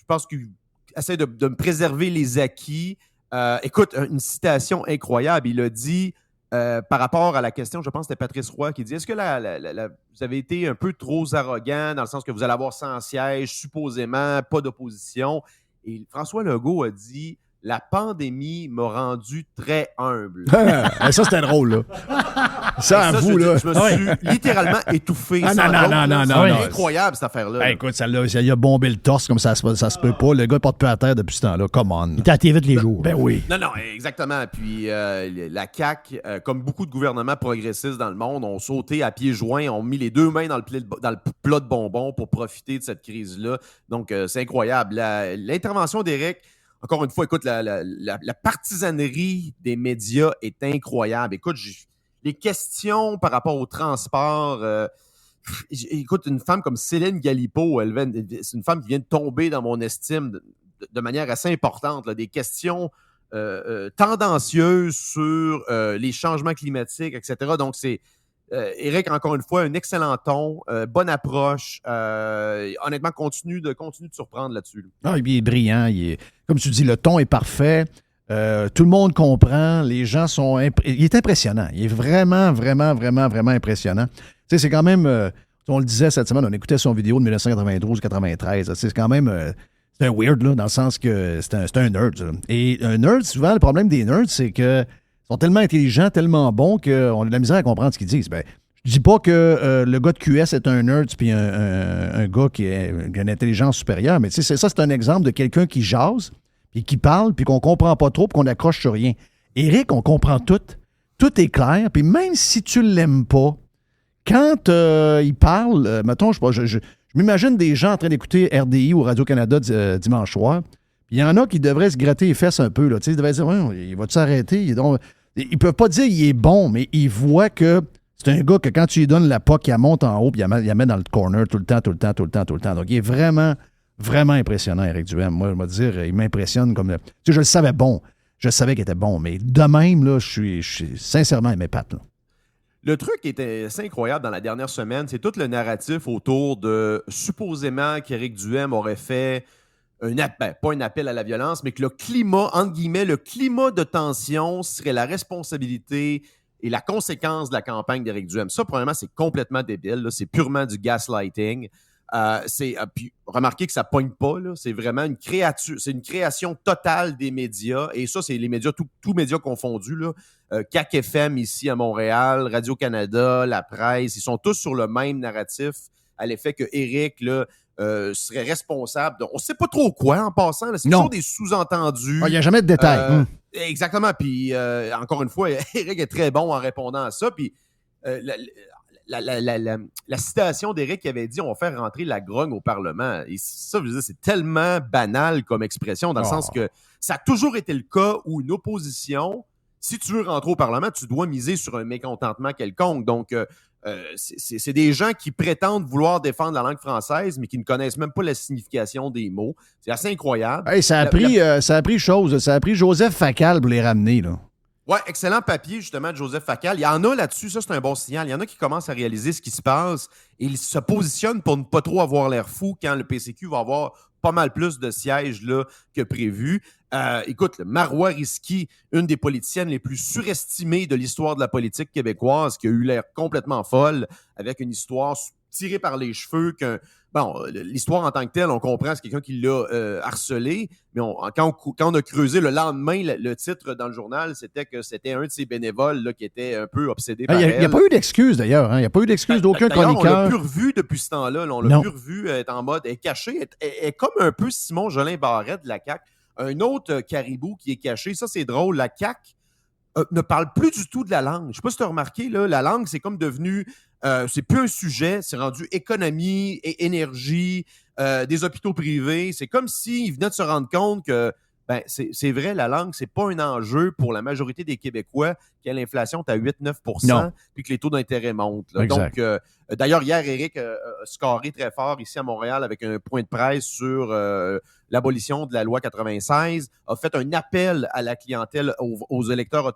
pense qu'il essaie de me préserver les acquis. Écoute, une citation incroyable. Il a dit... par rapport à la question, je pense que c'était Patrice Roy qui dit, est-ce que vous avez été un peu trop arrogant dans le sens que vous allez avoir 100 sièges, supposément, pas d'opposition? Et François Legault a dit, la pandémie m'a rendu très humble. Ça, c'était drôle, là. Ça, là. Je me suis littéralement étouffé. Non. C'est incroyable, cette affaire-là. Écoute, il a bombé le torse comme ça se peut pas. Le gars ne porte plus à terre depuis ce temps-là. Come on. Il était à TV tous les jours. Ben oui. Non, exactement. Puis la CAQ, comme beaucoup de gouvernements progressistes dans le monde, ont sauté à pieds joints, ont mis les deux mains dans le plat de bonbons pour profiter de cette crise-là. Donc, c'est incroyable. L'intervention d'Éric, encore une fois, écoute, la partisanerie des médias est incroyable. Écoute, les questions par rapport au transport... écoute, une femme comme Céline Galipo, c'est une femme qui vient de tomber dans mon estime de manière assez importante. Là, des questions tendancieuses sur les changements climatiques, etc. Donc, c'est Éric, encore une fois, un excellent ton, bonne approche. Honnêtement, continue de surprendre là-dessus. Il est brillant. Comme tu dis, le ton est parfait. Tout le monde comprend. Les gens sont... Il est impressionnant. Il est vraiment, vraiment, vraiment, vraiment impressionnant. Tu sais, c'est quand même... on le disait cette semaine, on écoutait son vidéo de 1992-93. C'est quand même... c'est un weird, là, dans le sens que c'est un nerd. Ça. Et un nerd, souvent, le problème des nerds, c'est que ils sont tellement intelligents, tellement bons qu'on a de la misère à comprendre ce qu'ils disent. Ben, je dis pas que le gars de QS est un nerd puis un gars qui a une intelligence supérieure, mais ça, c'est un exemple de quelqu'un qui jase, puis qui parle, puis qu'on comprend pas trop, puis qu'on accroche sur rien. Éric, on comprend tout. Tout est clair, puis même si tu l'aimes pas, quand il parle, mettons, je m'imagine des gens en train d'écouter RDI ou Radio-Canada dimanche soir, puis il y en a qui devraient se gratter les fesses un peu. Là. Ils devraient dire, ouais, il va-tu s'arrêter? Ils peuvent pas dire qu'il est bon, mais ils voient que c'est un gars que quand tu lui donnes la POC, il monte en haut, puis il la met dans le corner tout le temps. Donc, il est vraiment, vraiment impressionnant, Éric Duhem. Moi, je vais dire, il m'impressionne comme... Tu sais, je le savais bon. Je savais qu'il était bon, mais de même, là, je suis sincèrement à mes pattes, là. Le truc qui était assez incroyable dans la dernière semaine, c'est tout le narratif autour de supposément qu'Éric Duhem aurait fait pas un appel à la violence, mais que le climat, entre guillemets, le climat de tension serait la responsabilité et la conséquence de la campagne d'Éric Duhem. Ça, probablement, c'est complètement débile. Là. C'est purement du gaslighting. Puis remarquez que ça pogne pas. Là. C'est vraiment une création totale des médias. Et ça, c'est les médias, tous médias confondus. Là. CAQ FM ici à Montréal, Radio-Canada, la presse, ils sont tous sur le même narratif à l'effet que Éric, là, serait responsable. On ne sait pas trop quoi en passant. Là. C'est toujours des sous-entendus. Il n'y a jamais de détails. Exactement. Puis, encore une fois, Éric est très bon en répondant à ça. Puis, la citation d'Éric qui avait dit « on va faire rentrer la grogne au Parlement ». Et ça, je veux dire, c'est tellement banal comme expression, dans le sens que ça a toujours été le cas où une opposition, si tu veux rentrer au Parlement, tu dois miser sur un mécontentement quelconque. Donc, c'est des gens qui prétendent vouloir défendre la langue française, mais qui ne connaissent même pas la signification des mots. C'est assez incroyable. Hey, ça a pris Joseph Facal pour les ramener, là. Ouais, excellent papier, justement, de Joseph Facal. Il y en a là-dessus, ça, c'est un bon signal. Il y en a qui commencent à réaliser ce qui se passe et ils se positionnent pour ne pas trop avoir l'air fou quand le PCQ va avoir pas mal plus de sièges là, que prévu. Écoute, Marois Risky, une des politiciennes les plus surestimées de l'histoire de la politique québécoise, qui a eu l'air complètement folle, avec une histoire tirée par les cheveux. L'histoire en tant que telle, on comprend, c'est quelqu'un qui l'a harcelé, mais quand on a creusé le lendemain, le titre dans le journal, c'était que c'était un de ses bénévoles là, qui était un peu obsédé par elle. Il n'y a pas eu d'excuse, d'ailleurs. Il n'y a pas eu d'excuse d'aucun chroniqueur. On l'a plus revu depuis ce temps-là. On l'a plus revu être en mode, elle est cachée. Elle est comme un peu Simon Jolin Barrette de la CAQ. Un autre caribou qui est caché. Ça, c'est drôle. La CAQ ne parle plus du tout de la langue. Je ne sais pas si tu as remarqué, là, la langue, c'est comme devenu... c'est plus un sujet, c'est rendu économie et énergie, des hôpitaux privés. C'est comme s'ils venaient de se rendre compte que ben, c'est vrai, la langue, c'est pas un enjeu pour la majorité des Québécois qui a l'inflation est à 8-9 % puis que les taux d'intérêt montent. Là. Donc, d'ailleurs, hier, Éric a scoré très fort ici à Montréal avec un point de presse sur l'abolition de la loi 96, a fait un appel à la clientèle, aux électeurs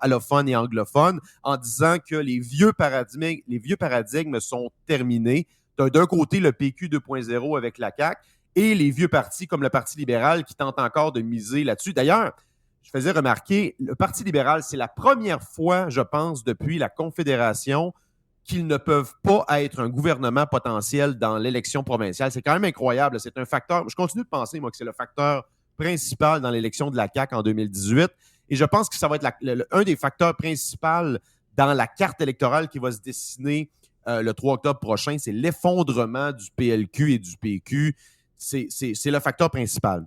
allophones et anglophones en disant que les vieux paradigmes sont terminés. D'un côté, le PQ 2.0 avec la CAQ, et les vieux partis comme le Parti libéral qui tentent encore de miser là-dessus. D'ailleurs, je faisais remarquer, le Parti libéral, c'est la première fois, je pense, depuis la Confédération, qu'ils ne peuvent pas être un gouvernement potentiel dans l'élection provinciale. C'est quand même incroyable. C'est un facteur, je continue de penser, moi, que c'est le facteur principal dans l'élection de la CAQ en 2018. Et je pense que ça va être un des facteurs principaux dans la carte électorale qui va se dessiner le 3 octobre prochain. C'est l'effondrement du PLQ et du PQ. C'est le facteur principal.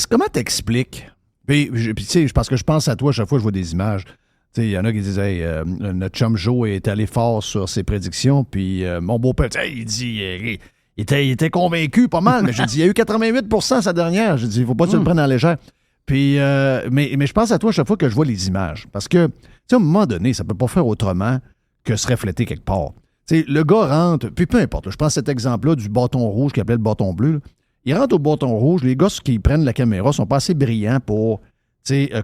Comment t'expliques? Puis tu sais, parce que je pense à toi, chaque fois que je vois des images. Il y en a qui disent hey, notre chum Joe est allé fort sur ses prédictions, puis mon beau-père, il dit il était convaincu pas mal, mais j'ai dit il y a eu 88% sa dernière. J'ai dit il ne faut pas que tu le prennes en légère. Puis, mais je pense à toi chaque fois que je vois les images. Parce que, tu sais, à un moment donné, ça ne peut pas faire autrement que se refléter quelque part. T'sais, le gars rentre, puis peu importe, je prends cet exemple-là du bâton rouge qu'il appelait le bâton bleu. Là. Il rentre au bâton rouge, les gars qui prennent la caméra sont pas assez brillants pour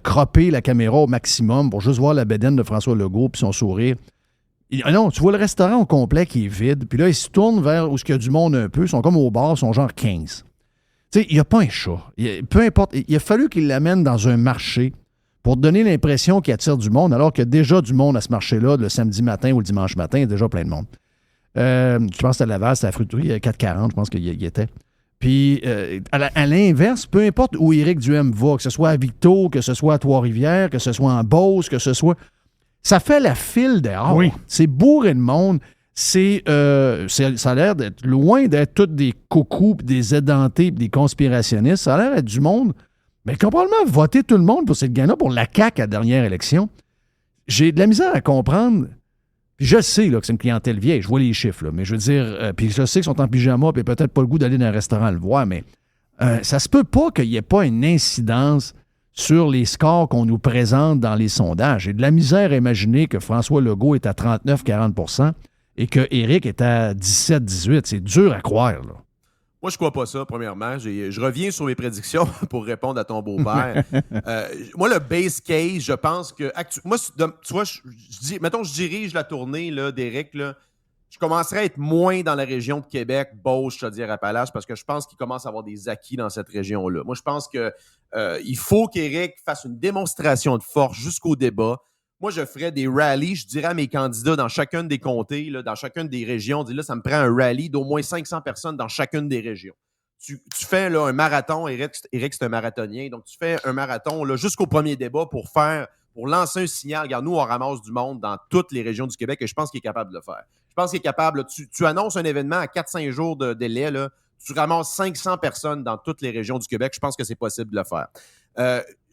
cropper la caméra au maximum pour juste voir la bédaine de François Legault puis son sourire. Non, tu vois le restaurant au complet qui est vide, puis là, ils se tournent vers où il y a du monde un peu, ils sont comme au bar, ils sont genre 15. Tu sais, il n'y a pas un chat. Peu importe, il a fallu qu'il l'amène dans un marché pour donner l'impression qu'il attire du monde, alors qu'il y a déjà du monde à ce marché-là, le samedi matin ou le dimanche matin, il y a déjà plein de monde. Je pense que c'était à Laval, c'était à la fruiterie, 4,40, je pense qu'il y était. Puis, à l'inverse, peu importe où Éric Duhem va, que ce soit à Victo, que ce soit à Trois-Rivières, que ce soit en Beauce, que ce soit... Ça fait la file dehors. Oui. C'est bourré de monde. Ça a l'air d'être loin d'être tous des cocos, des édentés, des conspirationnistes. Ça a l'air d'être du monde... Mais qui ont probablement voté tout le monde pour cette gagne-là, pour la CAQ à la dernière élection. J'ai de la misère à comprendre. Puis je sais là, que c'est une clientèle vieille, je vois les chiffres, là, mais je veux dire, puis je sais qu'ils sont en pyjama, puis peut-être pas le goût d'aller dans un restaurant le voir, mais ça se peut pas qu'il n'y ait pas une incidence sur les scores qu'on nous présente dans les sondages. J'ai de la misère à imaginer que François Legault est à 39-40% et que Éric est à 17-18%. C'est dur à croire, là. Moi, je crois pas ça, premièrement. Je reviens sur mes prédictions pour répondre à ton beau-père. Moi, le base case, je pense que... Moi, tu vois, mettons, je dirige la tournée d'Éric. Je commencerai à être moins dans la région de Québec, Beauce, Chaudière-Appalaches, parce que je pense qu'il commence à avoir des acquis dans cette région-là. Moi, je pense qu'il faut qu'Éric fasse une démonstration de force jusqu'au débat. Moi, je ferais des rallyes, je dirais à mes candidats dans chacune des comtés, là, dans chacune des régions, là, ça me prend un rallye d'au moins 500 personnes dans chacune des régions. Tu fais là, un marathon, Éric, c'est un marathonien, donc tu fais un marathon là, jusqu'au premier débat pour lancer un signal. Regarde, nous, on ramasse du monde dans toutes les régions du Québec et je pense qu'il est capable de le faire. Je pense qu'il est capable, là, tu annonces un événement à 4-5 jours de délai, là, tu ramasses 500 personnes dans toutes les régions du Québec, je pense que c'est possible de le faire.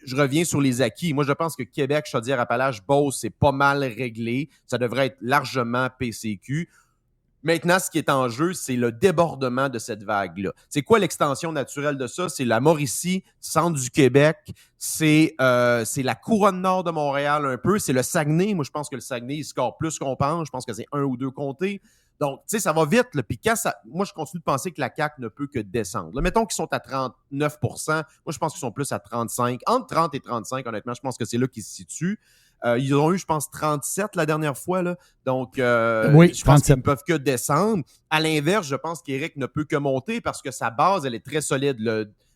Je reviens sur les acquis. Moi, je pense que Québec, Chaudière-Appalaches, Beauce, c'est pas mal réglé. Ça devrait être largement PCQ. Maintenant, ce qui est en jeu, c'est le débordement de cette vague-là. C'est quoi l'extension naturelle de ça? C'est la Mauricie, centre du Québec. C'est la couronne nord de Montréal un peu. C'est le Saguenay. Moi, je pense que le Saguenay, il score plus qu'on pense. Je pense que c'est 1 ou 2 comtés. Donc, tu sais, ça va vite. Là. Puis moi, je continue de penser que la CAQ ne peut que descendre. Là, mettons qu'ils sont à 39 %. Moi, je pense qu'ils sont plus à 35. Entre 30 et 35, honnêtement, je pense que c'est là qu'ils se situent. Ils ont eu, je pense, 37 la dernière fois. Là. Donc, oui, je pense qu'ils ne peuvent que descendre. À l'inverse, je pense qu'Éric ne peut que monter parce que sa base, elle est très solide.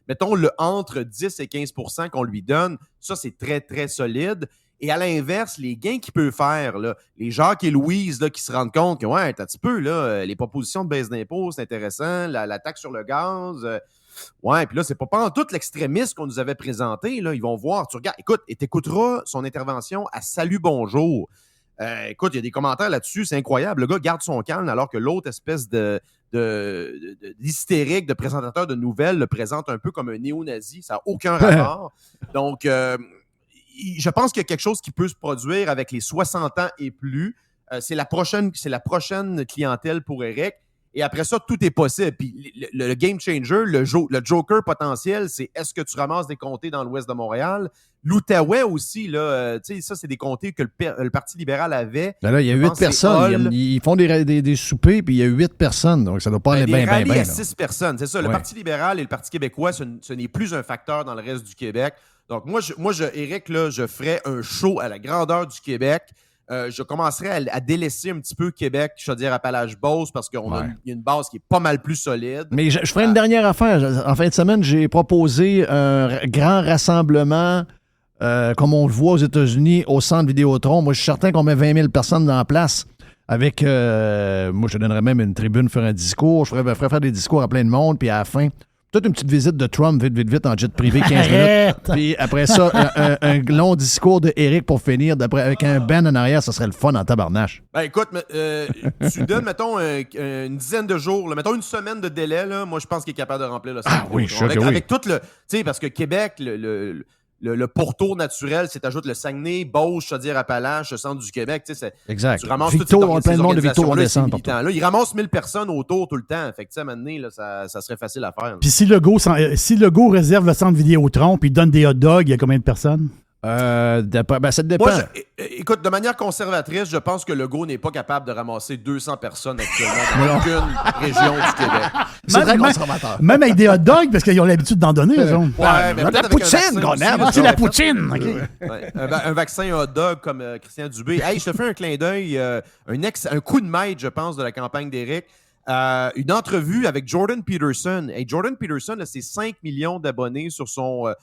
Mettons, entre 10 et 15 % qu'on lui donne, ça, c'est très, très solide. Et à l'inverse, les gains qu'il peut faire, là, les Jacques et Louise là, qui se rendent compte que, ouais, un petit peu, là, les propositions de baisse d'impôts, c'est intéressant, la taxe sur le gaz, ouais, puis là, c'est pas en tout l'extrémiste qu'on nous avait présenté, là, ils vont voir, tu regardes, écoute, et t'écouteras son intervention à Salut Bonjour. Écoute, il y a des commentaires là-dessus, c'est incroyable, le gars garde son calme alors que l'autre espèce d'hystérique, de présentateur de nouvelles le présente un peu comme un néo-nazi, ça n'a aucun rapport. Donc, je pense qu'il y a quelque chose qui peut se produire avec les 60 ans et plus. C'est la prochaine clientèle pour Eric. Et après ça, tout est possible. Puis le game changer, le joker potentiel, c'est est-ce que tu ramasses des comtés dans l'ouest de Montréal? L'Outaouais aussi, là, ça, c'est des comtés que le Parti libéral avait. Là, il y a 8 personnes. Ils font des soupers, puis il y a 8 personnes. Donc, ça ne doit pas aller bien, bien, bien. Il y a 6 personnes, c'est ça. Le Parti libéral et le Parti québécois, ce n'est plus un facteur dans le reste du Québec. Donc, Éric, là, je ferais un show à la grandeur du Québec. Je commencerai à délaisser un petit peu Québec, je veux dire Appalaches-Beauce, parce qu'il y a une base qui est pas mal plus solide. Mais je ferai une dernière affaire. En fin de semaine, j'ai proposé un grand rassemblement, comme on le voit aux États-Unis, au centre Vidéotron. Moi, je suis certain qu'on met 20 000 personnes dans la place. Avec, moi, je donnerais même une tribune, faire un discours. Je ferais faire des discours à plein de monde, puis à la fin... Peut-être une petite visite de Trump, vite, en jet privé, 15 minutes. Puis après ça, un long discours de Eric pour finir, avec un band en arrière, ça serait le fun en tabarnache. Ben écoute, tu donnes, mettons, une dizaine de jours, là, mettons une semaine de délai, là, moi je pense qu'il est capable de remplir le centre. Ah oui, je sais que oui. Avec tout le... Tu sais, parce que Québec, le pourtour naturel, c'est ajoute le Saguenay, Beauce, Chaudière-Appalaches, le centre du Québec. Exact. Tu ramasses Victo, toutes plein de monde de Victo vont descendre. Là, ils ramassent 1000 personnes autour tout le temps. Fait que, tu sais, à un moment donné, là, ça serait facile à faire. Puis si Legault réserve le centre Vidéotron puis il donne des hot dogs, il y a combien de personnes? Ça dépend. Moi, écoute, de manière conservatrice, je pense que Legault n'est pas capable de ramasser 200 personnes actuellement dans aucune région du Québec. C'est très conservateur. Même avec des hot dogs, parce qu'ils ont l'habitude d'en donner, eux autres. Mais la poutine qu'on aime. C'est la poutine. Ouais. Un vaccin hot dog comme Christian Dubé. Hey, je te fais un clin d'œil, un coup de maître, je pense, de la campagne d'Éric. Une entrevue avec Jordan Peterson. Hey, Jordan Peterson, c'est 5 millions d'abonnés sur son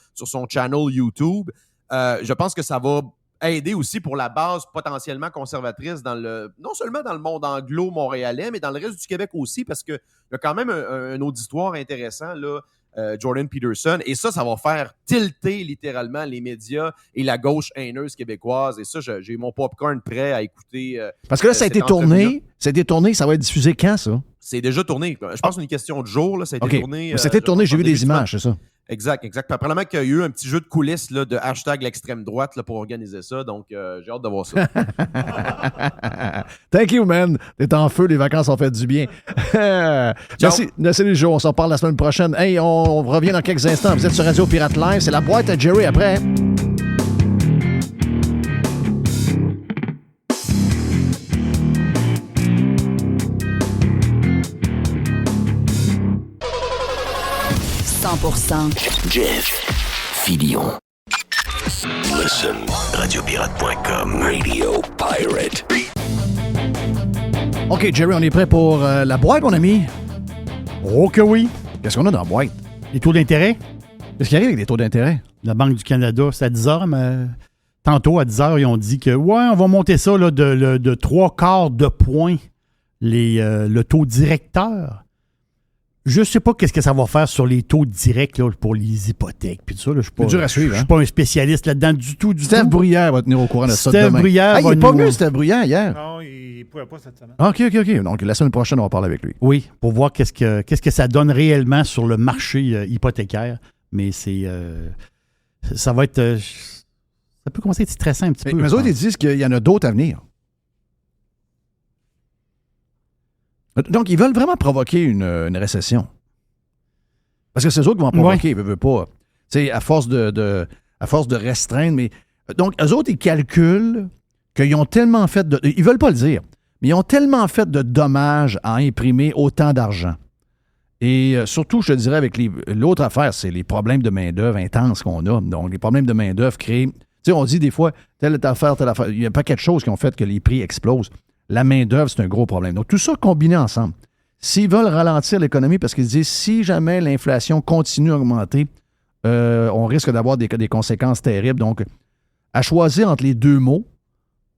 channel YouTube. Je pense que ça va aider aussi pour la base potentiellement conservatrice non seulement dans le monde anglo-montréalais, mais dans le reste du Québec aussi, parce qu'il y a quand même un auditoire intéressant, là, Jordan Peterson. Et ça va faire tilter littéralement les médias et la gauche haineuse québécoise. Et ça, j'ai mon popcorn prêt à écouter. Parce que là, ça a été tourné. Ça va être diffusé quand, ça? C'est déjà tourné. Je pense que c'est une question de jour. Là, ça a été tourné. C'était tourné, j'ai vu des images, c'est ça. Exact. Puis apparemment qu'il y a eu un petit jeu de coulisses là, de hashtag l'extrême droite là, pour organiser ça. Donc, j'ai hâte de voir ça. Thank you, man. T'es en feu, les vacances ont fait du bien. Merci les jours. On s'en parle la semaine prochaine. Hey, on revient dans quelques instants. Vous êtes sur Radio Pirate Live. C'est la boîte à Jerry après. Jeff Fillion. Listen, radiopirate.com, Radio Pirate. OK, Jerry, on est prêt pour la boîte, mon ami? Oh que oui. Qu'est-ce qu'on a dans la boîte? Les taux d'intérêt? Qu'est-ce qui arrive avec les taux d'intérêt? La Banque du Canada, c'est à 10 heures, mais tantôt à 10 heures, ils ont dit que, on va monter ça là, de 3/4 de point, le taux directeur. Je ne sais pas qu'est-ce que ça va faire sur les taux directs là, pour les hypothèques. Puis tout ça, là, je suis pas, dur à suivre, je suis pas un spécialiste là-dedans du tout. Steph Bruyère va tenir au courant de ça demain. Steph Bruyère il n'est pas venu, Steph Bruyère, hier. Non, il ne pouvait pas cette semaine. OK. Donc, la semaine prochaine, on va parler avec lui. Oui, pour voir qu'est-ce que ça donne réellement sur le marché hypothécaire. Mais ça va être... ça peut commencer à être stressant un petit peu. Mais eux autres, ils disent qu'il y en a d'autres à venir. Donc, ils veulent vraiment provoquer une récession. Parce que c'est eux autres qui vont provoquer, ils ne veulent pas. Tu sais, à force de restreindre. Mais donc, eux autres, ils calculent qu'ils ont tellement fait de... Ils ne veulent pas le dire, mais ils ont tellement fait de dommages à imprimer autant d'argent. Et surtout, je te dirais, avec l'autre affaire, c'est les problèmes de main-d'œuvre intenses qu'on a. Donc, les problèmes de main-d'œuvre créent... Tu sais, on dit des fois, telle affaire. Il y a un paquet de choses qui ont fait que les prix explosent. La main-d'œuvre, c'est un gros problème. Donc, tout ça combiné ensemble. S'ils veulent ralentir l'économie, parce qu'ils disent si jamais l'inflation continue à augmenter, on risque d'avoir des conséquences terribles. Donc, à choisir entre les deux mots,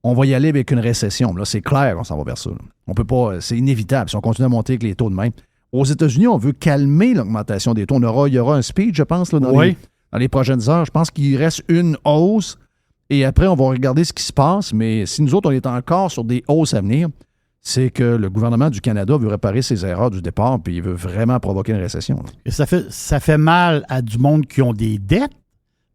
on va y aller avec une récession. Là, c'est clair qu'on s'en va vers ça. Là. On peut pas, c'est inévitable si on continue à monter avec les taux de même. Aux États-Unis, on veut calmer l'augmentation des taux. Il y aura un speed, je pense, là, dans les prochaines heures. Je pense qu'il reste une hausse. Et après, on va regarder ce qui se passe. Mais si nous autres, on est encore sur des hausses à venir, c'est que le gouvernement du Canada veut réparer ses erreurs du départ, puis il veut vraiment provoquer une récession. Là. Et ça fait mal à du monde qui ont des dettes,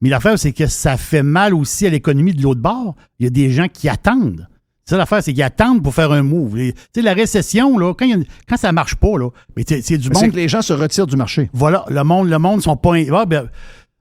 Mais l'affaire, c'est que ça fait mal aussi à l'économie de l'autre bord. Il y a des gens qui attendent. C'est ça l'affaire, c'est qu'ils attendent pour faire un move. Tu sais, la récession, là, quand ça marche pas, là, mais c'est du monde. C'est que les gens se retirent du marché. Voilà, le monde sont pas.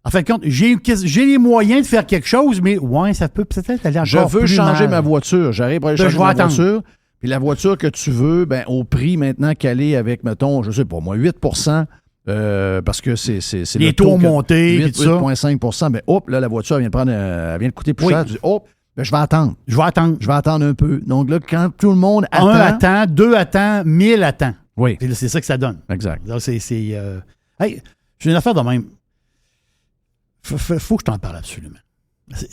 En fin de compte, j'ai les moyens de faire quelque chose, mais ouais, ça peut peut-être aller encore Je veux plus changer mal. ma voiture. J'arrive pour aller changer je vais ma attendre. voiture. Puis la voiture que tu veux, ben, au prix maintenant qu'elle est avec, mettons, je sais pas moi, 8 parce que c'est Les le taux ont que- monté, puis tout ça. 8,5 ben hop, là, la voiture elle vient de coûter plus Oui. cher. Tu dis, hop, ben, je vais attendre. Je vais attendre. Je vais attendre un peu. Donc là, quand tout le monde attend. 1 attend, 2 attend, 1000 attend. Oui, C'est ça que ça donne. exact. Donc, Hey, j'ai une affaire de même. Faut que je t'en parle absolument.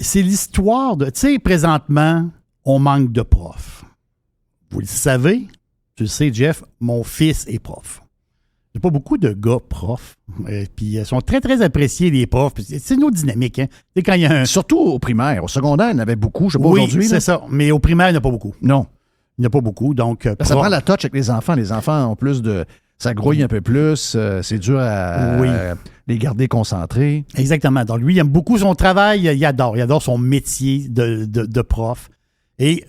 C'est l'histoire de... Tu sais, présentement, on manque de profs. Vous le savez, tu le sais, Jeff, mon fils est prof. Il n'y a pas beaucoup de gars profs. Puis ils sont très, très appréciés, les profs. Puis c'est une autre dynamique. Hein? Tu sais, quand il y a un... Surtout au primaire. Au secondaire, il y en avait beaucoup. Je sais pas Oui, aujourd'hui. c'est là. ça. Mais au primaire, il n'y en a pas beaucoup. Non. Il n'y en a pas beaucoup. Donc, Ça prend la touch avec les enfants. Les enfants ont plus de... Ça grouille un peu plus. C'est dur à les garder concentrés. Exactement. Donc, lui, il aime beaucoup son travail. Il adore son métier de prof. Et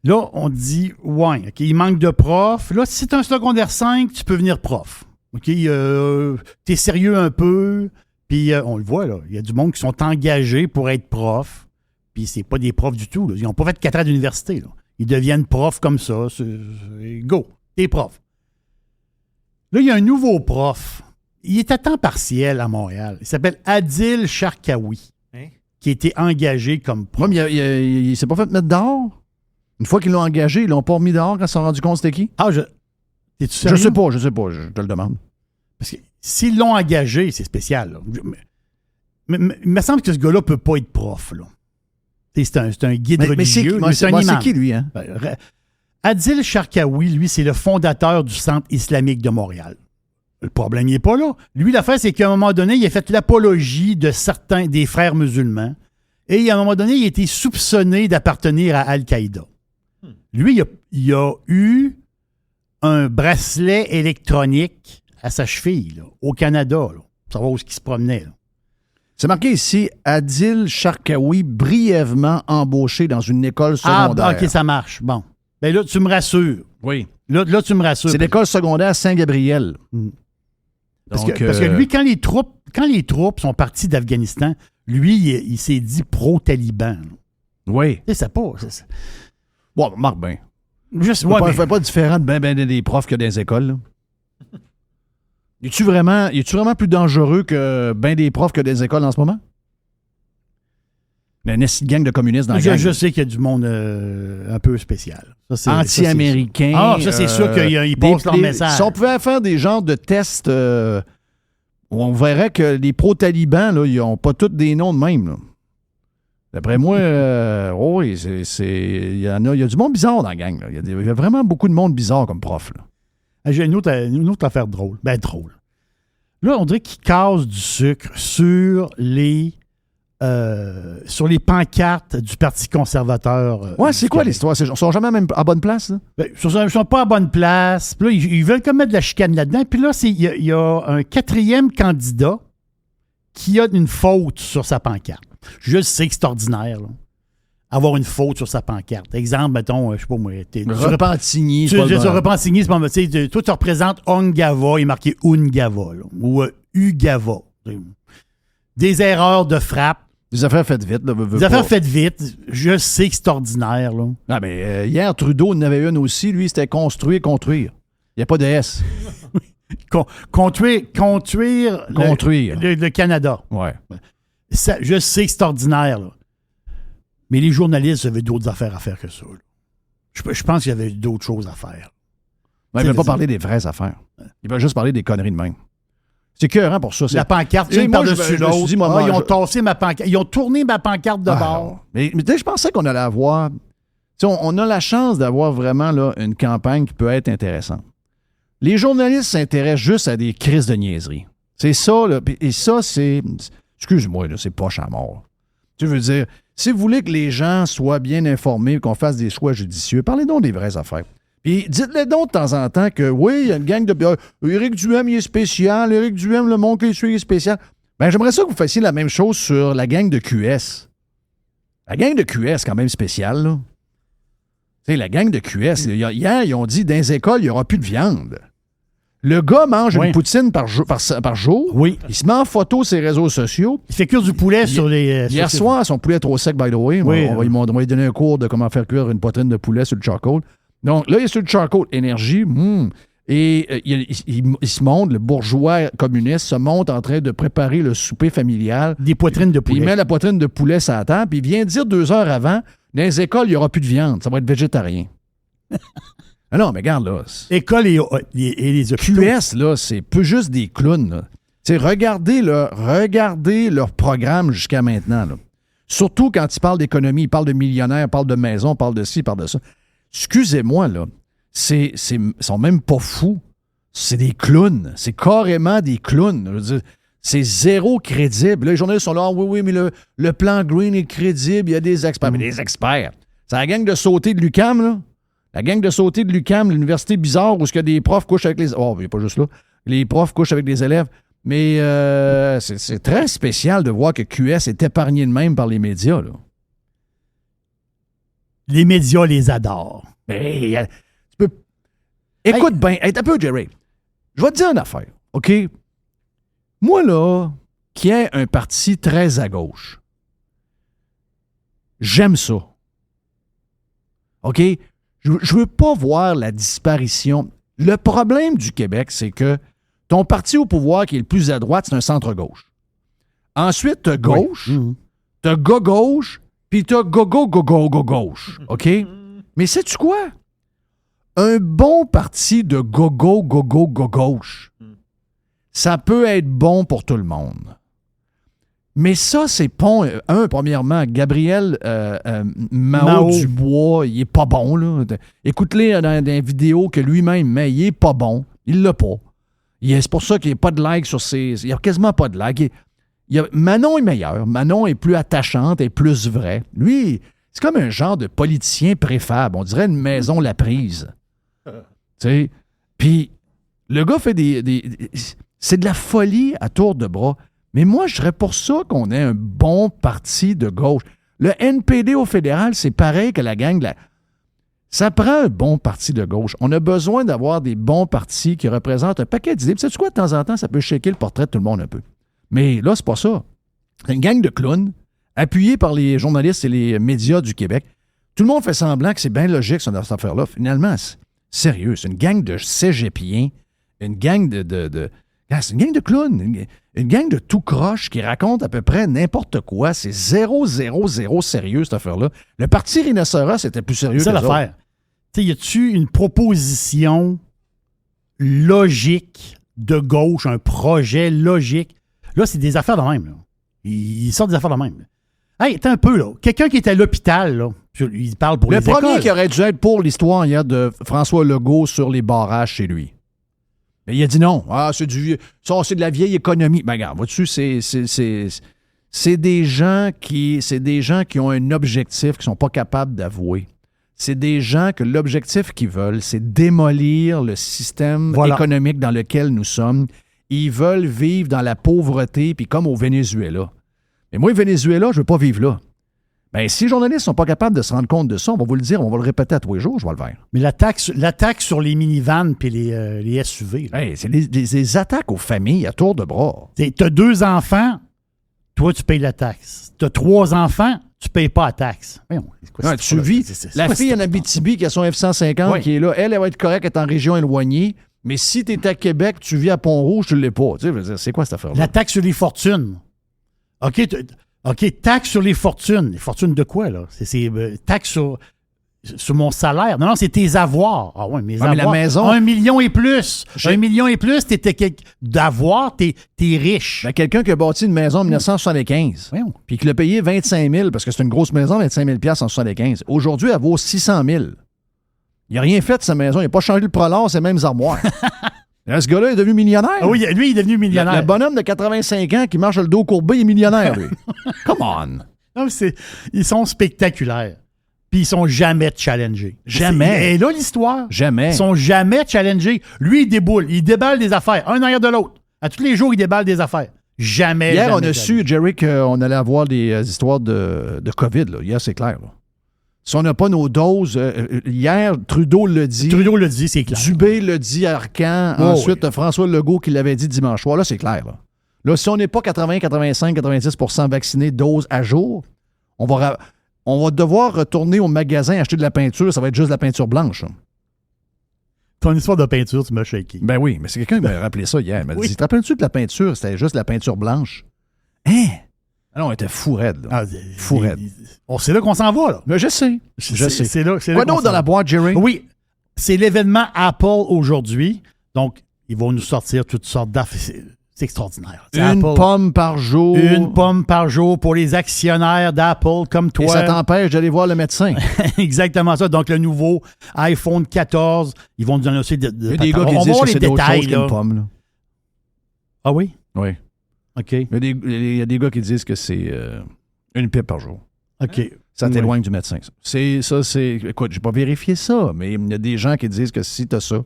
là, on dit, ouais, OK, il manque de profs. Là, si tu as un secondaire 5, tu peux venir prof. OK, t'es sérieux un peu. Puis, on le voit, là, il y a du monde qui sont engagés pour être prof. Puis, c'est pas des profs du tout. Là. Ils n'ont pas fait 4 ans d'université. Là. Ils deviennent profs comme ça. Go, t'es prof. Là, il y a un nouveau prof. Il est à temps partiel à Montréal. Il s'appelle Adil Sharkawi, qui a été engagé comme prof. Moi, il s'est pas fait mettre dehors. Une fois qu'ils l'ont engagé, ils l'ont pas remis dehors quand ils se sont rendus compte c'était qui? Ah, t'es-tu sérieux? Je sais pas, je te le demande. Parce que s'ils l'ont engagé, c'est spécial. Là. Mais il me semble que ce gars-là peut pas être prof. Là. C'est un guide Mais c'est religieux. qui, c'est un imam. c'est qui, lui, hein? Adil Sharkawi, lui, c'est le fondateur du Centre islamique de Montréal. Le problème, il n'est pas là. Lui, l'affaire, c'est qu'à un moment donné, il a fait l'apologie de certains des frères musulmans. Et à un moment donné, il a été soupçonné d'appartenir à Al-Qaïda. Lui, il a eu un bracelet électronique à sa cheville, là, au Canada, là, pour savoir où il se promenait. Là. C'est marqué ici, Adil Sharkawi, brièvement embauché dans une école secondaire. Ah, OK, ça marche. Bon. Ben là, tu me rassures. Oui. Là, tu me rassures. C'est l'école secondaire Saint-Gabriel. Parce Donc, que lui, quand les troupes sont parties d'Afghanistan, lui, il s'est dit pro-taliban. Oui. Tu sais, c'est pas... Bon, marque bien. Juste, Ouais, fait pas différent de ben des profs que dans les écoles. Là. Es-tu vraiment plus dangereux que ben des profs que dans les écoles en ce moment? Il y a une gang de communistes dans la gang. Je sais qu'il y a du monde un peu spécial. Ça, Anti-américains. Ah, ça, c'est sûr qu'ils passent leur message. Si on pouvait faire des genres de tests où on verrait que les pro-talibans, là, ils n'ont pas tous des noms de même. Là. D'après moi, oui, il y a du monde bizarre dans la gang. Là. Il y a vraiment beaucoup de monde bizarre comme prof. Là. J'ai une autre affaire drôle. Ben, drôle. Là, on dirait qu'ils cassent du sucre sur les pancartes du Parti conservateur. Ouais, c'est quoi l'histoire? Ils sont jamais même à bonne place? Là? Ben, ils sont pas à bonne place. Puis là, ils veulent comme mettre de la chicane là-dedans. Puis là, il y a un 4e candidat qui a une faute sur sa pancarte. Je sais que c'est ordinaire, là. Avoir une faute sur sa pancarte. Exemple, mettons, je sais pas moi, Repentigny. Repentigny, c'est pas mal. Toi, tu représentes Ongava, il est marqué Ungava, là, ou Ugava. Des erreurs de frappe. Des affaires faites vite. Là, Des affaires faites vite. Je sais que c'est ordinaire, là. Ah, mais hier, Trudeau en avait une aussi. Lui, c'était construire. Il n'y a pas de S. Conduire Construire. le Canada. Ouais. Ça, je sais que c'est ordinaire, là. Mais les journalistes avaient d'autres affaires à faire que ça. Je pense qu'il y avait d'autres choses à faire. Ouais, ils ne veulent pas parler des vraies affaires. Ils veulent juste parler des conneries de même. C'est écœurant pour ça. La pancarte, une par-dessus l'autre. Ils ont tassé ma pancarte. Ils ont tourné ma pancarte de bord. Mais je pensais qu'on allait avoir... On a la chance d'avoir vraiment là, une campagne qui peut être intéressante. Les journalistes s'intéressent juste à des crises de niaiserie. C'est ça, là. Et ça, c'est... Excuse-moi, là, c'est poche à mort. Tu veux dire, si vous voulez que les gens soient bien informés et qu'on fasse des choix judicieux, parlez donc des vraies affaires. Puis dites-le donc de temps en temps que, oui, il y a une gang de... Éric Duhem, il est spécial. Éric Duhem, le monde qu'il suit, il est spécial. Ben, j'aimerais ça que vous fassiez la même chose sur la gang de QS. La gang de QS, quand même spéciale, là. Tu sais, la gang de QS, hier, ils ont dit, dans les écoles, il n'y aura plus de viande. Le gars mange une poutine par jour. Oui. Il se met en photo sur les réseaux sociaux. Il fait cuire du poulet sur les... Hier soir, son poulet est trop sec, by the way. Oui. On va lui donner un cours de comment faire cuire une poitrine de poulet sur le charcoal. Donc, là, il est sur le charcoal. Énergie. Et il se montre, le bourgeois communiste se montre en train de préparer le souper familial. Des poitrines de Puis poulet. il met la poitrine de poulet sur la table. Puis il vient dire 2 heures avant, dans les écoles, il n'y aura plus de viande. Ça va être végétarien. Ah non, mais regarde, là. École et les hôpitaux. QS, là, c'est peu juste des clowns, là. Tu sais, regardez leur programme jusqu'à maintenant, là. Surtout quand ils parlent d'économie, ils parlent de millionnaires, ils parlent de maisons, ils parlent de ci, ils parlent de ça. Excusez-moi, là. Ils sont même pas fous. C'est des clowns. C'est carrément des clowns. Je veux dire, c'est zéro crédible. Là, les journalistes sont là, oui, mais le plan Green est crédible, il y a des experts. Mais des experts. C'est la gang de sauter de l'UQAM, là. La gang de sauter de l'UQAM, l'université bizarre où il y a des profs couchent avec les... Oh, il n'y a pas juste là. Les profs couchent avec des élèves. Mais c'est très spécial de voir que QS est épargné de même par les médias, là. Les médias les adorent. Mais, tu peux... Écoute bien, un peu, Jerry. Je vais te dire une affaire, OK? Moi, là, qui ai un parti très à gauche, j'aime ça. OK? Je veux pas voir la disparition. Le problème du Québec, c'est que ton parti au pouvoir qui est le plus à droite, c'est un centre-gauche. Ensuite, t'as gauche, t'as gauche, puis t'as gauche. OK? Mais sais-tu quoi? Un bon parti de gauche, ça peut être bon pour tout le monde. Mais ça, c'est pas... premièrement, Gabriel Mao Dubois, il est pas bon, là. Écoute-les dans des vidéos que lui-même met, il est pas bon. Il l'a pas. C'est pour ça qu'il n'y a pas de like sur ses... Il n'y a quasiment pas de like. Manon est meilleur. Manon est plus attachante, est plus vraie. Lui, c'est comme un genre de politicien préfab. On dirait une maison la prise. Tu sais? Puis, le gars fait c'est de la folie à tour de bras. Mais moi, je serais pour ça qu'on ait un bon parti de gauche. Le NPD au fédéral, c'est pareil que la gang de la... Ça prend un bon parti de gauche. On a besoin d'avoir des bons partis qui représentent un paquet d'idées. Puis sais-tu quoi, de temps en temps, ça peut shaker le portrait de tout le monde un peu. Mais là, c'est pas ça. C'est une gang de clowns, appuyés par les journalistes et les médias du Québec. Tout le monde fait semblant que c'est bien logique, cette affaire-là. Finalement, c'est sérieux. C'est une gang de cégepiens, une gang c'est une gang de clowns, une gang de tout croche qui raconte à peu près n'importe quoi. C'est 0 sérieux, cette affaire-là. Le parti Rhinocéros, c'était plus sérieux que ça l'affaire. Tu sais, y a-tu une proposition logique de gauche, un projet logique? Là, c'est des affaires de même. Là. Ils sortent des affaires de même. Hey, t'es un peu, là. Quelqu'un qui est à l'hôpital, là, il parle pour les écoles. Le premier qui aurait dû être pour l'histoire hier de François Legault sur les barrages chez lui. Mais il a dit non. Ah, c'est de la vieille économie. Ben, regarde, vois-tu, c'est des gens qui ont un objectif qu'ils ne sont pas capables d'avouer. C'est des gens que l'objectif qu'ils veulent, c'est démolir le système économique dans lequel nous sommes. Ils veulent vivre dans la pauvreté, puis comme au Venezuela. Mais moi, au Venezuela, je ne veux pas vivre là. Bien, si les journalistes ne sont pas capables de se rendre compte de ça, on va vous le dire, on va le répéter à tous les jours, je vais le faire. Mais l'attaque sur les minivans puis les SUV. Hey, c'est des attaques aux familles à tour de bras. Tu as 2 enfants, toi, tu payes la taxe. Tu as 3 enfants, tu ne payes pas la taxe. Voyons, tu vis. La fille en Abitibi qui a son F-150 qui est là, elle va être correcte, elle est en région éloignée. Mais si tu es à Québec, tu vis à Pont-Rouge, tu ne l'es pas. Tu sais, c'est quoi cette affaire-là? La taxe sur les fortunes. OK, taxe sur les fortunes. Les fortunes de quoi, là? C'est taxe sur mon salaire. Non, c'est tes avoirs. Ah ouais, mes avoirs. Mais la maison... 1 million et plus. 1 million et plus, d'avoir, t'es riche. Ben, quelqu'un qui a bâti une maison en 1975, puis qui l'a payé 25 000, parce que c'est une grosse maison, 25 000 en 75. Aujourd'hui, elle vaut 600 000. Il n'a rien fait de sa maison. Il n'a pas changé le prolong, ses mêmes armoires. Ce gars-là est devenu millionnaire. Ah oui, lui, il est devenu millionnaire. Le bonhomme de 85 ans qui marche le dos courbé, il est millionnaire, lui. Come on. Non, ils sont spectaculaires. Puis ils sont jamais challengés. Jamais. Et là, l'histoire. Jamais. Ils sont jamais challengés. Lui, il déboule. Il déballe des affaires, un derrière de l'autre. À tous les jours, il déballe des affaires. Jamais. Hier, jamais, on a jamais. su, Jerry, qu'on allait avoir des histoires de COVID. Là. Hier, c'est clair. Là. Si on n'a pas nos doses, hier, Trudeau l'a dit. Trudeau l'a dit, c'est clair. Dubé l'a dit à Arcan. Oh, Ensuite, François Legault qui l'avait dit dimanche soir. Là, c'est clair. Là, si on n'est pas 80, 85, 90% vaccinés, doses à jour, on va devoir retourner au magasin acheter de la peinture. Ça va être juste de la peinture blanche. Là. Ton histoire de peinture, tu m'as shaké. Ben oui, mais c'est quelqu'un qui m'a rappelé ça hier. Il m'a Oui. dit, te rappelles-tu que la peinture, c'était juste de la peinture blanche? Hein? Alors, on était fou raide. Là. Fou raide. C'est là qu'on s'en va, là. Mais je sais. Je sais. C'est là Quoi qu'on d'autre s'en dans la va. boîte, Jerry? Oui, c'est l'événement Apple aujourd'hui. Donc, ils vont nous sortir toutes sortes d'affaires. C'est extraordinaire. C'est Une Apple. pomme par jour. Une pomme par jour pour les actionnaires d'Apple comme toi. Et ça t'empêche d'aller voir le médecin. Exactement ça. Donc, le nouveau iPhone 14, ils vont nous annoncer Il y a des gars qui on va disent voir que les c'est d'autre détails, chose là. qu'une pomme. Là. Ah oui? Oui. OK. Il y a des gars qui disent que c'est une pipe par jour. OK. Ça Oui. t'éloigne du médecin. Ça. Écoute, j'ai pas vérifié ça, mais il y a des gens qui disent que si tu as ça,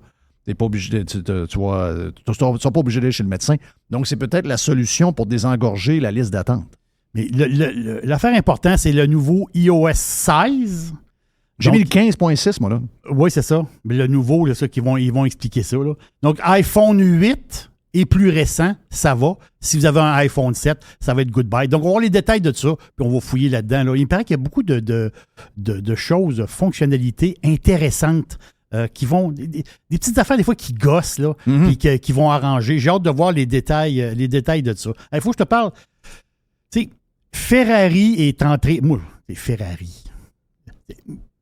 t'es pas obligé tu seras pas obligé d'aller chez le médecin. Donc, c'est peut-être la solution pour désengorger la liste d'attente. Mais l'affaire importante, c'est le nouveau iOS 16. J'ai Donc, mis le 15.6, moi, là. Oui, c'est ça. Mais le nouveau, là, ça, ils vont expliquer ça. Là. Donc, iPhone 8 et plus récent, ça va. Si vous avez un iPhone 7, ça va être goodbye. Donc, on va voir les détails de ça, puis on va fouiller là-dedans. Là. Il me paraît qu'il y a beaucoup de choses, de fonctionnalités intéressantes qui vont... Des petites affaires, des fois, qui gossent, là, puis qui vont arranger. J'ai hâte de voir les détails de ça. Il faut que je te parle... Tu sais, Ferrari est entré... Moi, c'est Ferrari.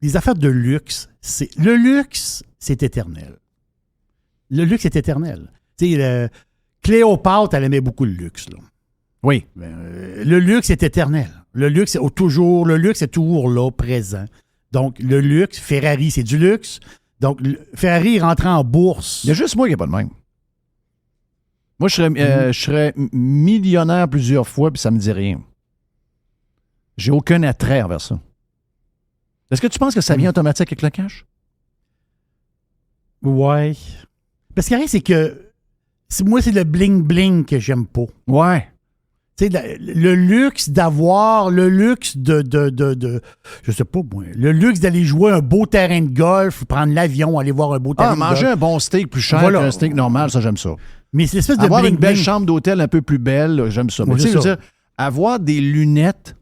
Les affaires de luxe, le luxe, c'est éternel. Le luxe est éternel. Tu sais, Cléopâtre, elle aimait beaucoup le luxe. Là. Oui. Le luxe est éternel. Le luxe est toujours là, présent. Donc, le luxe, Ferrari, c'est du luxe. Donc, Ferrari est rentré en bourse. Il y a juste moi qui n'ai pas de même. Moi, je serais millionnaire plusieurs fois, puis ça me dit rien. J'ai aucun attrait envers ça. Est-ce que tu penses que ça vient automatique avec le cash? Ouais. Parce qu'il y a rien, c'est que moi, c'est le bling-bling que j'aime pas. Ouais. Tu sais, le luxe d'avoir, le luxe de je sais pas moi, le luxe d'aller jouer un beau terrain de golf, prendre l'avion, aller voir un beau terrain de golf. Manger un bon steak plus cher Voilà. qu'un steak normal, ça, j'aime ça. Mais c'est l'espèce de Avoir une bling-bling. belle chambre d'hôtel un peu plus belle, là, j'aime ça. Mais Oui, tu sais, c'est je veux ça. dire, avoir des lunettes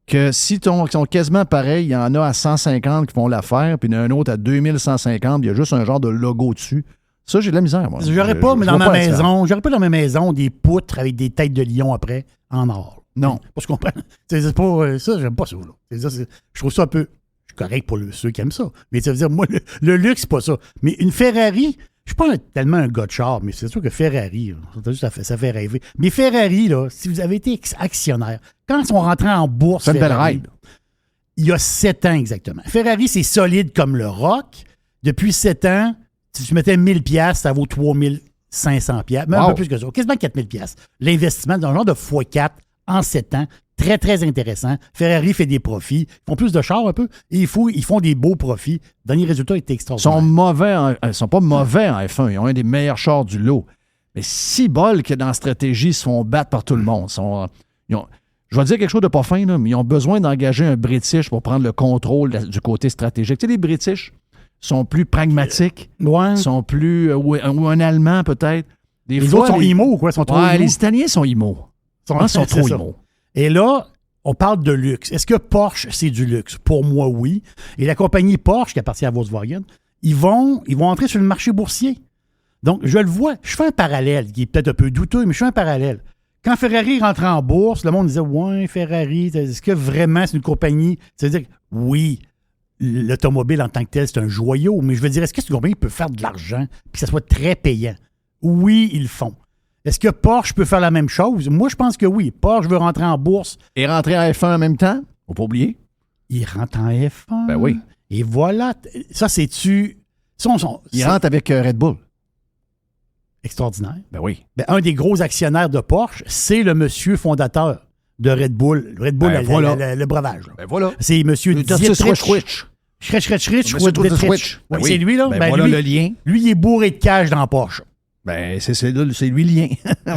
que si qui sont quasiment pareils, il y en a à 150 qui font l'affaire, puis il y en a un autre à 2150, il y a juste un genre de logo dessus. Ça, j'ai de la misère, moi. J'aurais pas, mais je dans vois ma pas la différence. maison, j'aurais pas dans ma maison des poutres avec des têtes de lion après en or. Non. Parce qu'on c'est pas ça, j'aime pas ça. Là. Je trouve ça un peu. Je suis correct pour ceux qui aiment ça. Mais ça veut dire, moi, le luxe, c'est pas ça. Mais une Ferrari, je suis pas tellement un gars de char, mais c'est sûr que Ferrari, là, ça fait rêver. Mais Ferrari, là, si vous avez été actionnaire, quand ils sont rentrés en bourse, C'est une belle Ferrari, ride. il y a 7 ans exactement. Ferrari, c'est solide comme le rock. Depuis 7 ans, si tu mettais 1000 $, ça vaut 3500 $. Même un Wow. peu plus que ça. Quasiment 4000 $. L'investissement dans un genre de x4 en 7 ans, très, très intéressant. Ferrari fait des profits. Ils font plus de chars un peu. Et ils font des beaux profits. Le dernier résultat était Ils extraordinaire. sont pas mauvais en F1. Ils ont un des meilleurs chars du lot. Mais si bol que dans la stratégie, ils se font battre par tout le monde. Je vais dire quelque chose de pas fin, là, mais ils ont besoin d'engager un British pour prendre le contrôle du côté stratégique. Tu sais, les British sont plus pragmatiques, Ouais. sont plus... ou un Allemand, peut-être. Des Les fois, autres sont IMO ou quoi? Sont trop Ouais, IMO? les Italiens sont IMO. Ils sont c'est trop ça. IMO. Et là, on parle de luxe. Est-ce que Porsche, c'est du luxe? Pour moi, oui. Et la compagnie Porsche, qui appartient à Volkswagen, ils vont entrer sur le marché boursier. Donc, je le vois. Je fais un parallèle, qui est peut-être un peu douteux, mais je fais un parallèle. Quand Ferrari rentrait en bourse, le monde disait « Ouais, Ferrari, est-ce que vraiment c'est une compagnie? » C'est-à-dire, oui, l'automobile en tant que tel, c'est un joyau, mais je veux dire, est-ce que cette compagnie peut faire de l'argent puis que ça soit très payant? Oui, ils le font. Est-ce que Porsche peut faire la même chose? Moi, je pense que oui. Porsche veut rentrer en bourse. Et rentrer en F1 en même temps, faut pas oublier. Il rentre en F1. Ben oui. Et voilà. Ça, c'est-tu... Il rentre avec Red Bull. Extraordinaire. Ben oui. Ben, un des gros actionnaires de Porsche, c'est le monsieur fondateur de Red Bull. Red Bull, Ben voilà. le breuvage. Là. Ben voilà. C'est monsieur Dietrich. Dietrich. Schretsch, Monsieur Dietrich. Ben oui, oui. c'est lui, là. Ben Ben, voilà lui, le lien. lui, il est bourré de cash dans Porsche. Ben, c'est lui le lien.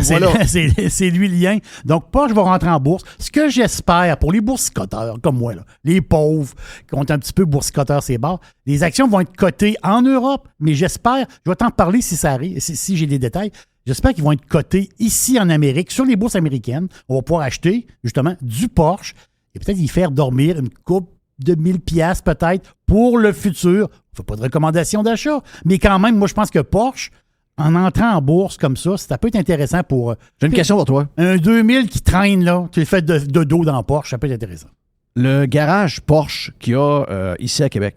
C'est Voilà. c'est lui le lien. Donc, Porsche va rentrer en bourse. Ce que j'espère pour les boursicoteurs comme moi, là, les pauvres qui ont un petit peu boursicoteurs ces bords, les actions vont être cotées en Europe, mais j'espère, je vais t'en parler si ça arrive, si j'ai des détails, j'espère qu'ils vont être cotés ici en Amérique, sur les bourses américaines. On va pouvoir acheter, justement, du Porsche et peut-être y faire dormir une coupe de 1000 piastres peut-être pour le futur. On ne fait pas de recommandation d'achat, mais quand même, moi, je pense que Porsche, en entrant en bourse comme ça peut être intéressant pour... J'ai une question pour toi. Un 2000 qui traîne, là, tu le fais de dos dans Porsche, ça peut être intéressant. Le garage Porsche qu'il y a ici à Québec,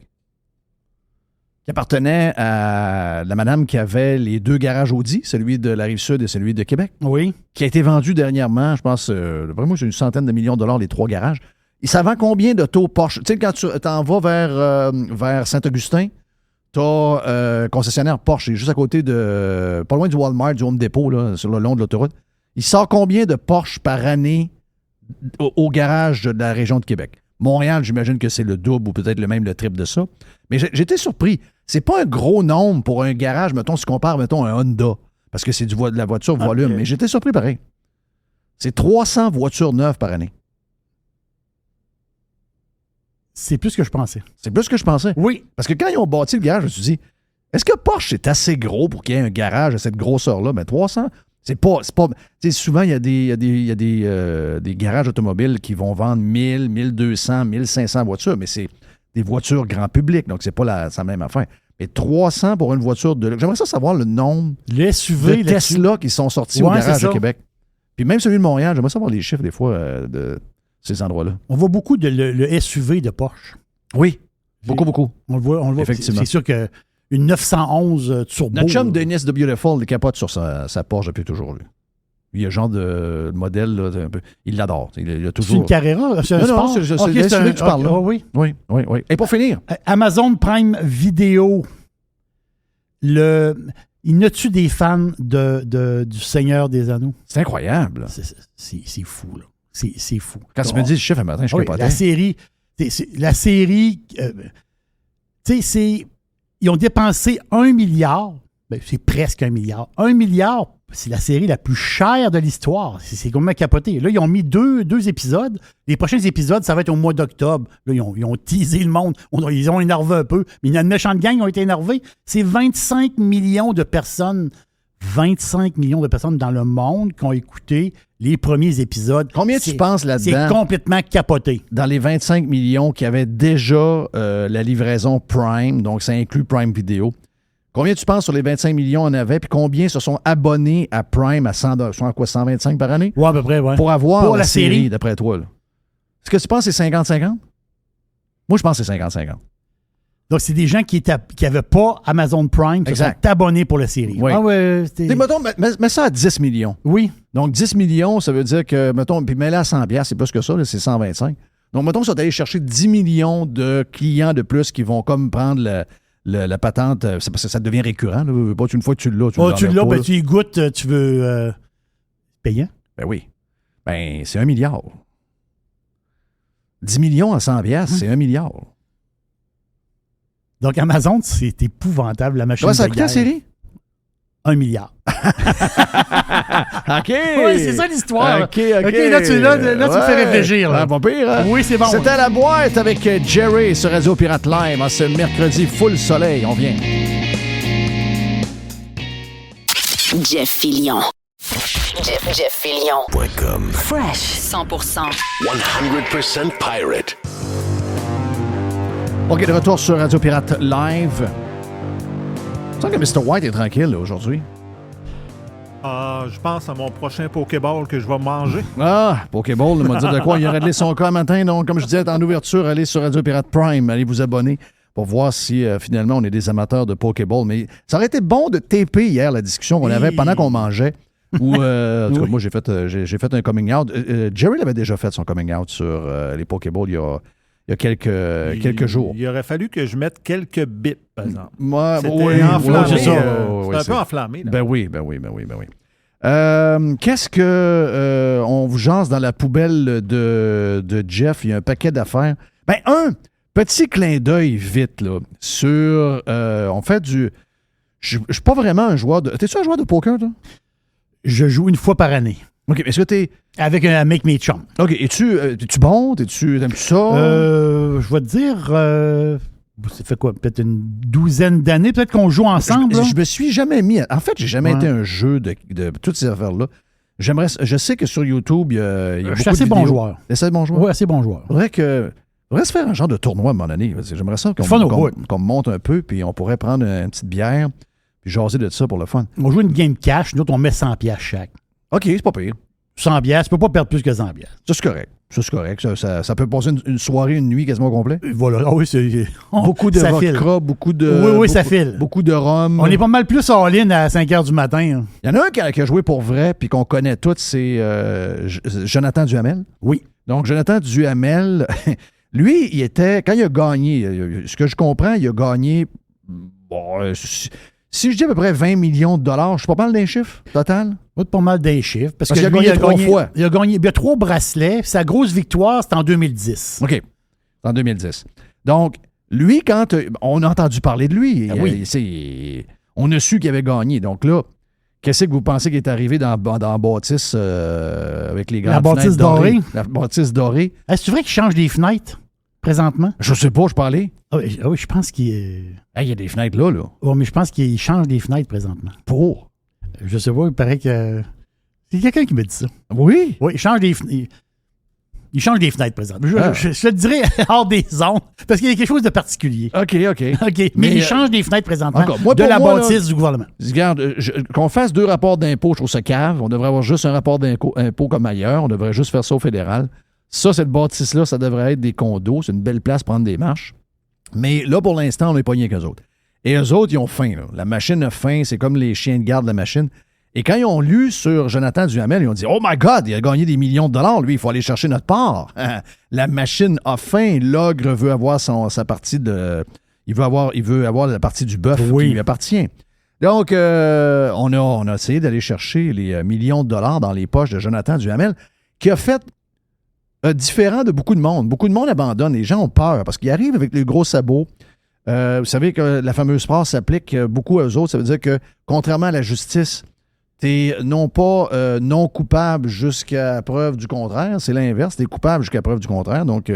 qui appartenait à la madame qui avait les 2 garages Audi, celui de la Rive-Sud et celui de Québec, Oui. qui a été vendu dernièrement, je pense, d'après moi, c'est une centaine de millions de dollars, les 3 garages. Et ça vend combien d'autos Porsche? Tu sais, quand tu t'en vas vers Saint-Augustin, t'as concessionnaire Porsche, c'est juste à côté de... pas loin du Walmart, du Home Depot, là, sur le long de l'autoroute. Il sort combien de Porsche par année au garage de la région de Québec? Montréal, j'imagine que c'est le double ou peut-être le triple de ça. Mais j'étais surpris. C'est pas un gros nombre pour un garage, mettons, si tu compares, mettons, un Honda, parce que c'est de la voiture volume. Mais j'étais surpris pareil. C'est 300 voitures neuves par année. C'est plus que je pensais. C'est plus que je pensais. Oui. Parce que quand ils ont bâti le garage, je me suis dit, est-ce que Porsche est assez gros pour qu'il y ait un garage à cette grosseur-là? Mais 300, c'est pas. Tu sais, souvent, il y a des garages automobiles qui vont vendre 1000, 1200, 1500 voitures, mais c'est des voitures grand public, donc c'est pas la même affaire. Mais 300 pour une voiture de luxe. J'aimerais ça savoir le nombre Les SUV, de Tesla qui sont sortis au Ouais, garage c'est à ça. Québec. Puis même celui de Montréal, j'aimerais savoir les chiffres des fois de ces endroits-là. On voit beaucoup de le SUV de Porsche. Oui, beaucoup. On le voit. Effectivement. C'est sûr que une 911 turbo. Notre chum Dennis de Beautiful, il capote sur sa Porsche depuis toujours, lui. Il y a un genre de modèle, là, un peu, il l'adore. Il a C'est toujours... une Carrera? C'est un Non, sport? c'est Ok, le SUV que tu parles, là. Ah oui. Oui. Et pour finir, Amazon Prime Video. Il y a-tu des fans du Seigneur des Anneaux? c'est incroyable. C'est fou, là. C'est fou. Quand tu me dis le chiffre un matin, je Oui, capotais. la série, tu sais, ils ont dépensé 1 milliard. Ben, c'est presque 1 milliard. 1 milliard, c'est la série la plus chère de l'histoire. C'est complètement capoté. Là, ils ont mis deux épisodes. Les prochains épisodes, ça va être au mois d'octobre. Là, ils ont teasé le monde. Ils ont énervé un peu. Mais il y a une méchante gang qui ont été énervés. C'est 25 millions de personnes. 25 millions de personnes dans le monde qui ont écouté les premiers épisodes. Combien tu penses C'est là-dedans, complètement capoté. dans les 25 millions qui avaient déjà la livraison Prime, donc ça inclut Prime Video, combien tu penses sur les 25 millions en avait, puis combien se sont abonnés à Prime à 125 par année? Ouais, à peu près, ouais. Pour avoir Pour la la série, série. d'après toi. Là. Est-ce que tu penses que c'est 50-50? Moi, je pense que c'est 50-50. Donc, c'est des gens qui n'avaient pas Amazon Prime, qui Exact. sont abonnés pour la série. Oui. Ah ouais, c'était... Mettons, mets ça à 10 millions. Oui. Donc, 10 millions, ça veut dire que, mettons, puis mets-le à 100 piastres, c'est plus que ça, là, c'est 125. Donc, mettons que ça allé chercher 10 millions de clients de plus qui vont comme prendre la patente, c'est parce que ça devient récurrent. Là. Pas une fois que tu l'as, tu Tu l'as, pas, ben, là. tu y goûtes, tu veux payant. Ben oui. Ben, c'est 1 milliard. 10 millions à 100 piastres, c'est 1 milliard. Donc, Amazon, c'est épouvantable, la machine Comment ça a de coûté la guerre. série? 1 milliard. OK! Oui, c'est ça l'histoire. OK. OK, là, tu me fais réfléchir. Là. Ah, pas pire, hein? Oui, c'est bon. C'était La Boîte avec Jerry sur Radio Pirate Live en ce mercredi full soleil. On vient. Jeff Fillion. Jeff Fillion. .com. Fresh 100%. 100% pirate. OK, de retour sur Radio Pirate Live. Il semble que Mr. White est tranquille là, aujourd'hui. Je pense à mon prochain Pokéball que je vais manger. Ah, Pokéball, il m'a dit de quoi? Il a réglé son cas matin. Donc, comme je disais, en ouverture, allez sur Radio Pirate Prime. Allez vous abonner pour voir si finalement on est des amateurs de Pokéball. Mais ça aurait été bon de taper hier la discussion qu'on avait pendant qu'on mangeait. Ou, en tout cas, moi, j'ai fait un coming out. Jerry l'avait déjà fait son coming out sur les Pokéballs il y a quelques jours. Il aurait fallu que je mette quelques bips, par exemple. Moi, C'était enflammé. c'est ça. C'était Oui, un c'est- peu enflammé. Là. Ben oui. Qu'est-ce que on vous jase dans la poubelle de Jeff? Il y a un paquet d'affaires. Ben, un petit clin d'œil vite, là, sur... on fait du... je suis pas vraiment un joueur de... T'es-tu un joueur de poker, toi? Je joue une fois par année. OK, mais est-ce que t'es... Avec mes chums. OK, es-tu bon? T'aimes-tu ça? Je vais te dire... ça fait quoi? Peut-être une douzaine d'années, peut-être qu'on joue ensemble. Je me suis jamais mis... En fait, j'ai jamais Ouais. été un jeu de toutes ces affaires-là. Je sais que sur YouTube, il y a beaucoup de Je suis assez vidéos. bon joueur. T'es assez bon joueur? Oui, assez bon joueur. Faudrait se faire un genre de tournoi à un moment donné. J'aimerais ça Fun au bout. qu'on monte un peu, puis on pourrait prendre une petite bière, puis jaser de ça pour le fun. On joue une game cash, nous autres, on met 100 piastres chaque. OK, c'est pas pire. 100 piastres, tu peux pas perdre plus que 100 piastres. Ça, c'est correct. Ça peut passer une soirée, une nuit quasiment au complet. Voilà. Ah oui, c'est... Beaucoup de ça file. vodka, beaucoup de... Oui, ça file. Beaucoup de rhum. On est pas mal plus all-in à 5 h du matin. Hein. Il y en a un qui a joué pour vrai, puis qu'on connaît tous, c'est Jonathan Duhamel. Oui. Donc, Jonathan Duhamel, lui, quand il a gagné, ce que je comprends, il a gagné, bon, si je dis à peu près 20 millions de dollars, je suis pas mal d'un chiffre total? Oui, pas mal des chiffres. Parce qu'il a lui, gagné 3 fois. Il a 3 bracelets. Sa grosse victoire, c'était en 2010. OK. En 2010. Donc, lui, quand on a entendu parler de lui, on a su qu'il avait gagné. Donc là, qu'est-ce que vous pensez qui est arrivé dans la bâtisse avec les grandes La bâtisse fenêtres dorée? La bâtisse dorée. Est-ce vrai qu'il change des fenêtres présentement? Je sais pas, je peux aller. Ah oui, je pense qu'il est... Il y a des fenêtres là. Oui, mais je pense qu'il change des fenêtres présentement. Pour? Je sais pas, il paraît que... C'est quelqu'un qui me dit ça. Oui? Oui, il change des fenêtres. Il change des fenêtres présentement. Je te le dirais hors des ondes, parce qu'il y a quelque chose de particulier. OK. OK, mais il change des fenêtres présentement encore, moi, de pour la moi, bâtisse là, du gouvernement. Regarde, qu'on fasse 2 rapports d'impôt, je trouve ça cave. On devrait avoir juste un rapport d'impôt comme ailleurs. On devrait juste faire ça au fédéral. Ça, cette bâtisse-là, ça devrait être des condos. C'est une belle place pour prendre des marches. Mais là, pour l'instant, on n'est pas rien qu'eux autres. Et eux autres, ils ont faim. Là. La machine a faim. C'est comme les chiens de garde de la machine. Et quand ils ont lu sur Jonathan Duhamel, ils ont dit « Oh my God, il a gagné des millions de dollars. Lui, il faut aller chercher notre part. » La machine a faim. L'ogre veut avoir sa partie de... Il veut avoir la partie du bœuf qui lui appartient. Donc, on a essayé d'aller chercher les millions de dollars dans les poches de Jonathan Duhamel, qui a fait différent de beaucoup de monde. Beaucoup de monde abandonne. Les gens ont peur parce qu'ils arrivent avec les gros sabots. Vous savez que la fameuse phrase s'applique beaucoup aux autres. Ça veut dire que, contrairement à la justice, t'es non pas non coupable jusqu'à preuve du contraire. C'est l'inverse. T'es coupable jusqu'à preuve du contraire. Donc,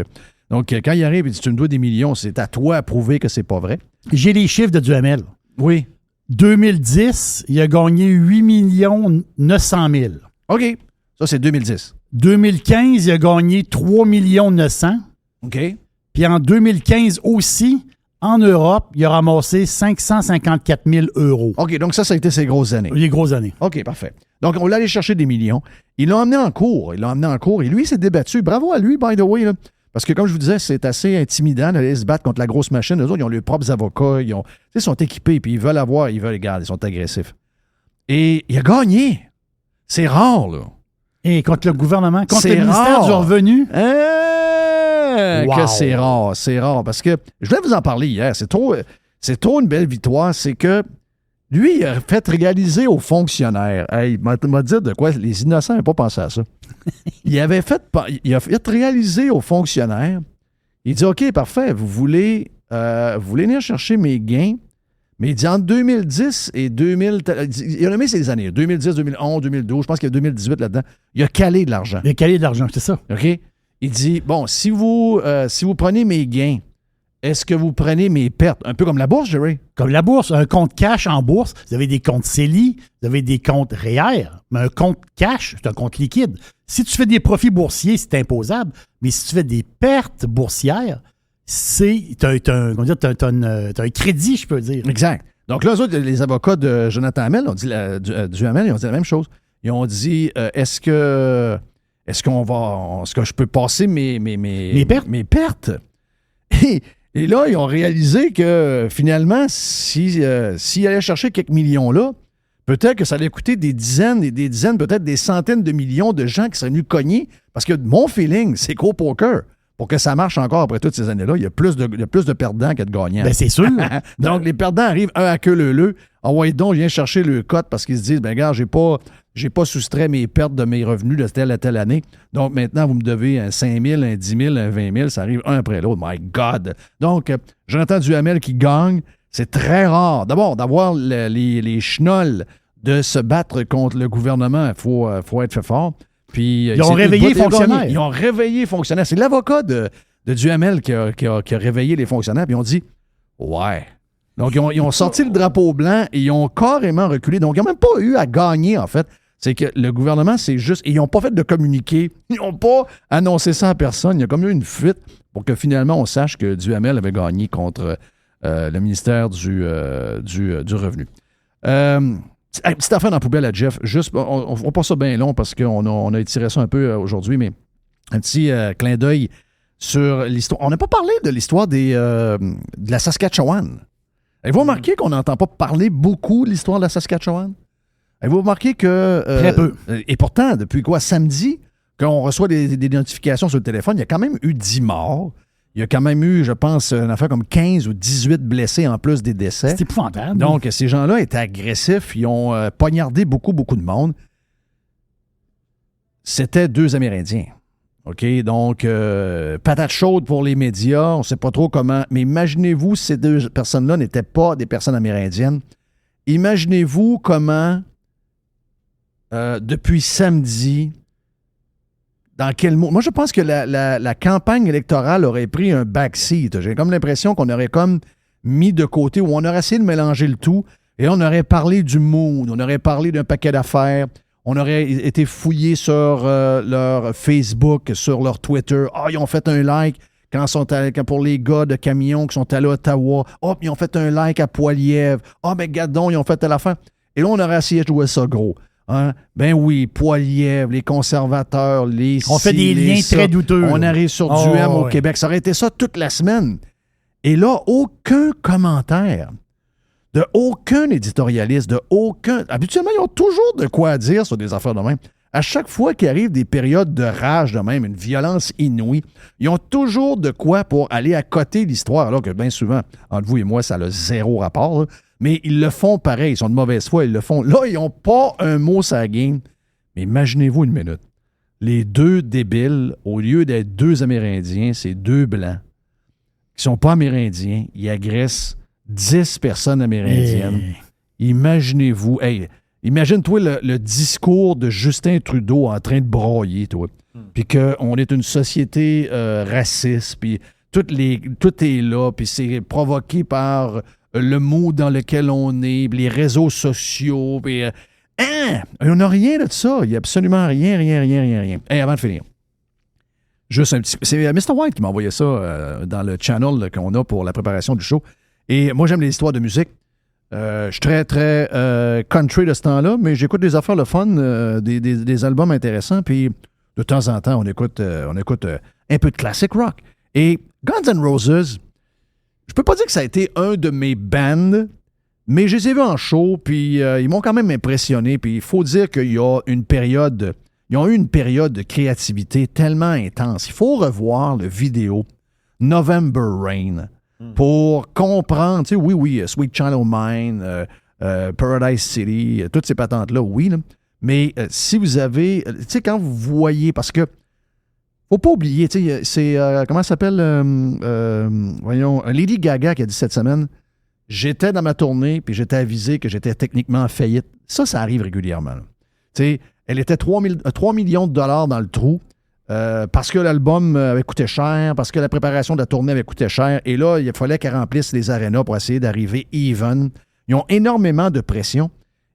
quand il arrive et dit tu me dois des millions, c'est à toi à prouver que c'est pas vrai. J'ai les chiffres de Duhamel. Oui. 2010, il a gagné 8 900 000. OK. Ça, c'est 2010. 2015, il a gagné 3 900 000. OK. Puis en 2015 aussi, en Europe, il a ramassé 554 000 €. OK, donc ça a été ses grosses années. Les grosses années. OK, parfait. Donc, on l'a allé chercher des millions. Ils l'ont emmené en cours. Et lui, il s'est débattu. Bravo à lui, by the way. Là. Parce que, comme je vous disais, c'est assez intimidant d'aller se battre contre la grosse machine. Eux autres, ils ont leurs propres avocats. Ils sont équipés, puis ils veulent, regarde, ils sont agressifs. Et il a gagné. C'est rare, là. Et contre le gouvernement, contre C'est le ministère rare. du Revenu. Que Wow. c'est rare. Parce que, je voulais vous en parler hier, c'est trop une belle victoire. C'est que lui, il a fait réaliser aux fonctionnaires. Hey, il m'a dit de quoi les innocents n'avaient pas pensé à ça. Il a fait réaliser aux fonctionnaires. Il dit OK, parfait, vous voulez venir chercher mes gains. Mais il dit entre 2010 et 2000. Il a nommé ces années, 2010, 2011, 2012, je pense qu'il y a 2018 là-dedans. Il a calé de l'argent. Il a calé de l'argent, c'est ça. OK? Il dit, bon, si vous prenez mes gains, est-ce que vous prenez mes pertes? Un peu comme la bourse, Jerry. Comme la bourse, un compte cash en bourse, vous avez des comptes CELI, vous avez des comptes REER, mais un compte cash, c'est un compte liquide. Si tu fais des profits boursiers, c'est imposable, mais si tu fais des pertes boursières, t'as un crédit, je peux dire. Exact. Donc là, eux autres, les avocats de Jonathan Hamel ont dit Duhamel, ils ont dit la même chose. Ils ont dit, est-ce que je peux passer mes pertes? Et là, ils ont réalisé que finalement, s'ils allaient chercher quelques millions là, peut-être que ça allait coûter des dizaines et des dizaines, peut-être des centaines de millions de gens qui seraient venus cogner. Parce que mon feeling, c'est qu'au poker, pour que ça marche encore après toutes ces années-là, il y a plus de perdants que de gagnants. Ben, c'est sûr. Donc, les perdants arrivent un à queue leu. Ah ouais, donc, viens chercher le cote parce qu'ils se disent, ben regarde, j'ai pas soustrait mes pertes de mes revenus de telle à telle année. Donc, maintenant, vous me devez un 5 000, un 10 000, un 20 000. Ça arrive un après l'autre. My God! Donc, Jonathan Duhamel qui gagne, C'est très rare. D'abord, d'avoir les chenolles de se battre contre le gouvernement, il faut être fait fort. Puis, ils ont réveillé les fonctionnaires. Ils ont réveillé les fonctionnaires. C'est l'avocat de Duhamel qui a réveillé les fonctionnaires. Puis ils ont dit « Ouais ». Donc, ils ont sorti le drapeau blanc et ils ont carrément reculé. Donc, ils n'ont même pas eu à gagner, en fait. C'est que le gouvernement, c'est juste... Ils n'ont pas fait de communiqué. Ils n'ont pas annoncé ça à personne. Il y a comme eu une fuite pour que finalement, on sache que Duhamel avait gagné contre le ministère du Revenu. Petite affaire dans la poubelle à Jeff. Juste, on passe ça bien long parce qu'on a étiré ça un peu aujourd'hui, mais un petit clin d'œil sur l'histoire. On n'a pas parlé de l'histoire de la Saskatchewan. Avez-vous remarqué qu'on n'entend pas parler beaucoup de l'histoire de la Saskatchewan? Avez-vous remarqué que... Très peu. Et pourtant, depuis samedi, quand on reçoit des notifications sur le téléphone, il y a quand même eu 10 morts. Il y a quand même eu, je pense, une affaire comme 15 ou 18 blessés en plus des décès. C'est épouvantable. Donc, ces gens-là étaient agressifs. Ils ont poignardé beaucoup de monde. C'était 2 Amérindiens. OK? Donc, patate chaude pour les médias. On ne sait pas trop comment. Mais imaginez-vous, ces 2 personnes-là n'étaient pas des personnes amérindiennes. Imaginez-vous comment, depuis samedi, dans quel mot... Moi, je pense que la campagne électorale aurait pris un backseat. J'ai comme l'impression qu'on aurait comme mis de côté, ou on aurait essayé de mélanger le tout, et on aurait parlé du mood, on aurait parlé d'un paquet d'affaires, on aurait été fouillé sur leur Facebook, sur leur Twitter. Ah, ils ont fait un like pour les gars de camion qui sont allés à Ottawa. Ah, ils ont fait un like à Poilievre. Ah, mais gadon, ils ont fait telle affaire. Et là, on aurait essayé de jouer ça gros. Hein? Ben oui, Poilievre, les conservateurs, on fait des liens très douteux. On arrive sur Duhem au Québec. Ça aurait été ça toute la semaine. Et là, aucun commentaire de aucun éditorialiste, de aucun... Habituellement, ils ont toujours de quoi dire sur des affaires de même. À chaque fois qu'il arrive des périodes de rage de même, une violence inouïe, ils ont toujours de quoi pour aller à côté de l'histoire, alors que bien souvent, entre vous et moi, ça a 0 rapport, là. Mais ils le font pareil, ils sont de mauvaise foi, ils le font. Là, ils n'ont pas un mot sur la game. Mais imaginez-vous une minute. Les 2 débiles, au lieu d'être 2 Amérindiens, c'est 2 Blancs qui ne sont pas Amérindiens. Ils agressent 10 personnes amérindiennes. Imaginez-vous. Hey, imagine-toi le discours de Justin Trudeau en train de broyer, toi. Puis qu'on est une société raciste, puis tout est là, puis c'est provoqué par... le mood dans lequel on est, les réseaux sociaux, puis... on n'a rien de ça. Il n'y a absolument rien. Hey, avant de finir, juste un petit... C'est Mr. White qui m'a envoyé ça dans le channel là, qu'on a pour la préparation du show. Et moi, j'aime les histoires de musique. Je suis très, très country de ce temps-là, mais j'écoute des affaires le fun, des albums intéressants, puis de temps en temps, on écoute un peu de classic rock. Et Guns N' Roses... Je peux pas dire que ça a été un de mes bands, mais je les ai vus en show, puis ils m'ont quand même impressionné. Puis il faut dire qu'ils ont eu une période de créativité tellement intense. Il faut revoir le vidéo November Rain pour comprendre, tu sais, oui, Sweet Child O' Mine, Paradise City, toutes ces patentes-là, oui, là. Mais si vous avez, tu sais, quand vous voyez, parce que faut pas oublier, tu sais, c'est, comment ça s'appelle, voyons, Lady Gaga qui a dit cette semaine, j'étais dans ma tournée, puis j'étais avisé que j'étais techniquement en faillite. Ça arrive régulièrement. Tu sais, elle était 3 millions de dollars dans le trou parce que l'album avait coûté cher, parce que la préparation de la tournée avait coûté cher, et là, il fallait qu'elle remplisse les arénas pour essayer d'arriver even. Ils ont énormément de pression.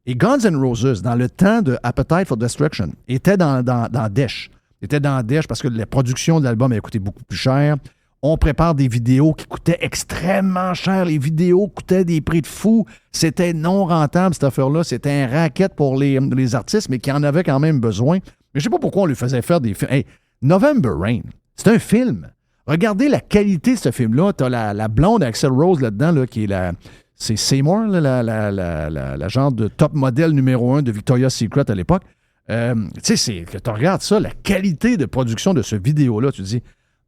Et Guns N' Roses, dans le temps de Appetite for Destruction, était dans Dèche. Était dans Dèche parce que la production de l'album avait coûté beaucoup plus cher. On prépare des vidéos qui coûtaient extrêmement cher. Les vidéos coûtaient des prix de fou. C'était non rentable, cette affaire-là. C'était un racket pour les artistes, mais qui en avaient quand même besoin. Mais je sais pas pourquoi on lui faisait faire des films. Hey, November Rain, c'est un film. Regardez la qualité de ce film-là. T'as la blonde Axl Rose là-dedans, là, qui est c'est Seymour, là, la genre de top modèle numéro 1 de Victoria's Secret à l'époque. Tu sais, que tu regardes ça, la qualité de production de ce vidéo-là, tu te dis,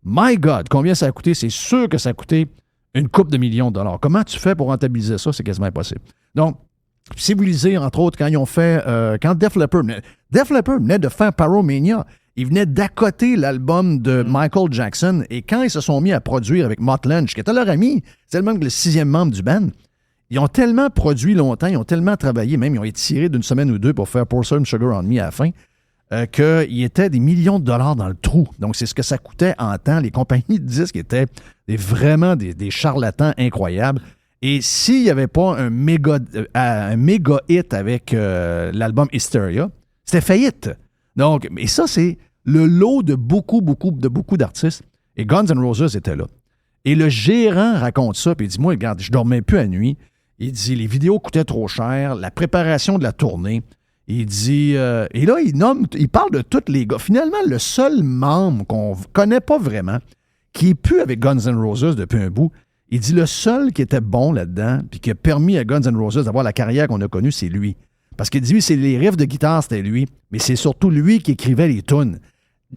my God, combien ça a coûté? C'est sûr que ça a coûté une couple de millions de dollars. Comment tu fais pour rentabiliser ça? C'est quasiment impossible. Donc, si vous lisez, entre autres, quand ils ont fait, quand Def Leppard venait de faire Pyromania, ils venaient d'accoter l'album de Michael Jackson, et quand ils se sont mis à produire avec Mutt Lange, qui était leur ami, c'est le même que le 6e membre du band, ils ont tellement produit longtemps, ils ont tellement travaillé, même ils ont étiré d'une semaine ou deux pour faire Pour Some Sugar on Me à la fin, qu'il était des millions de dollars dans le trou. Donc, c'est ce que ça coûtait en temps. Les compagnies de disques étaient vraiment des charlatans incroyables. Et s'il n'y avait pas un méga hit avec l'album Hysteria, c'était faillite. Donc, et ça, c'est le lot de beaucoup d'artistes. Et Guns N' Roses était là. Et le gérant raconte ça, puis il dit, moi, regarde, je dormais plus à nuit. Il dit, les vidéos coûtaient trop cher, la préparation de la tournée. Il dit, et là, il parle de tous les gars. Finalement, le seul membre qu'on connaît pas vraiment, qui est plus avec Guns N' Roses depuis un bout, il dit, le seul qui était bon là-dedans, puis qui a permis à Guns N' Roses d'avoir la carrière qu'on a connue, c'est lui. Parce qu'il dit, oui, c'est les riffs de guitare, c'était lui, mais c'est surtout lui qui écrivait les tunes.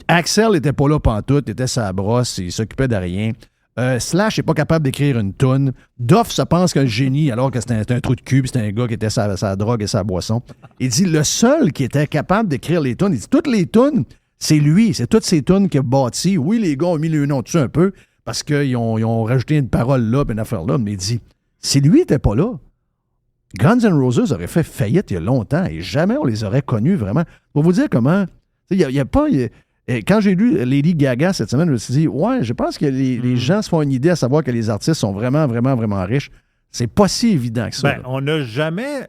Axl n'était pas là pantoute, il était sa brosse, il s'occupait de rien. Slash n'est pas capable d'écrire une toune. Duff se pense qu'un génie, alors que c'était un trou de cul, puis c'était un gars qui était sa drogue et sa boisson. Il dit, le seul qui était capable d'écrire les tunes, il dit, toutes les tunes, c'est lui, c'est toutes ces tunes qu'il a bâties. Oui, les gars ont mis le nom dessus un peu, parce qu'ils ont rajouté une parole là, puis une affaire là, mais il dit, si lui n'était pas là, Guns N' Roses aurait fait faillite il y a longtemps, et jamais on les aurait connus vraiment. Pour vous dire comment, il n'y a pas... Quand j'ai lu Lady Gaga cette semaine, je me suis dit, ouais, je pense que les gens se font une idée à savoir que les artistes sont vraiment, vraiment, vraiment riches. C'est pas si évident que ça. Ben, on n'a jamais...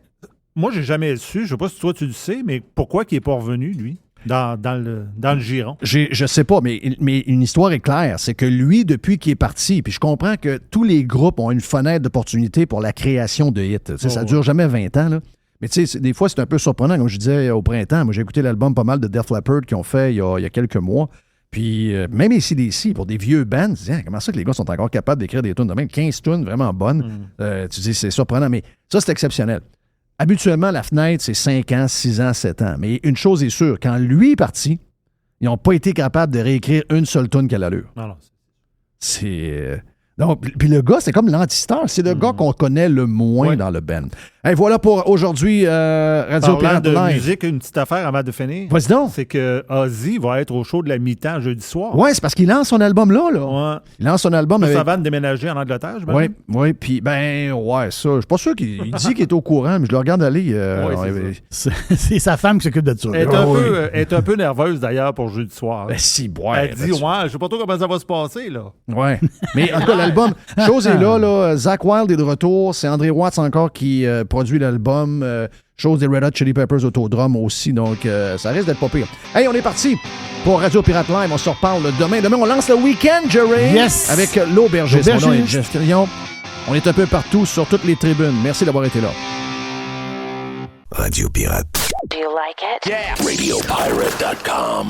Moi, j'ai jamais su, je ne sais pas si toi tu le sais, mais pourquoi il n'est pas revenu, lui, dans le giron? Je sais pas, mais une histoire est claire. C'est que lui, depuis qu'il est parti, puis je comprends que tous les groupes ont une fenêtre d'opportunité pour la création de hits. Ça dure jamais 20 ans, là. Mais tu sais, des fois, c'est un peu surprenant. Comme je disais au printemps, moi, j'ai écouté l'album pas mal de Def Leppard qu'ils ont fait il y a quelques mois. Puis même AC/DC, pour des vieux bands, tu dis, comment ça que les gars sont encore capables d'écrire des tunes de même? 15 tunes vraiment bonnes. Tu dis, c'est surprenant. Mais ça, c'est exceptionnel. Habituellement, la fenêtre, c'est 5 ans, 6 ans, 7 ans. Mais une chose est sûre, quand lui est parti, ils n'ont pas été capables de réécrire une seule tune qu'à l'allure. Non. C'est... Donc, puis le gars, c'est comme l'anti-star. C'est le gars qu'on connaît le moins dans le band. Hey, voilà pour aujourd'hui, Radio Pirate Live. Parlant de musique, une petite affaire avant de finir. Vas-y donc. C'est que Ozzy va être au show de la mi-temps jeudi soir. Oui, c'est parce qu'il lance son album là. Ouais. Il lance son album avec... Ça va de déménager en Angleterre, je pense. Oui, puis ça. Je suis pas sûr qu'il dit qu'il est au courant, mais je le regarde aller. C'est sa femme qui s'occupe de ça. Elle est un peu nerveuse d'ailleurs pour jeudi soir. Elle dit, je sais pas trop comment ça va se passer, là. Ouais. Mais en tout cas, l'album, chose est là. Zakk Wylde est de retour. C'est André Watts encore qui produit l'album. Chose des Red Hot Chili Peppers Autodrome aussi. Donc, ça risque d'être pas pire. Hey, on est parti pour Radio Pirate Live. On se reparle demain. Demain, on lance le week-end, Jerry. Yes! Avec l'Aubergiste. Mon nom est Jeff Fillion. On est un peu partout sur toutes les tribunes. Merci d'avoir été là. Radio Pirate. Do you like it? RadioPirate.com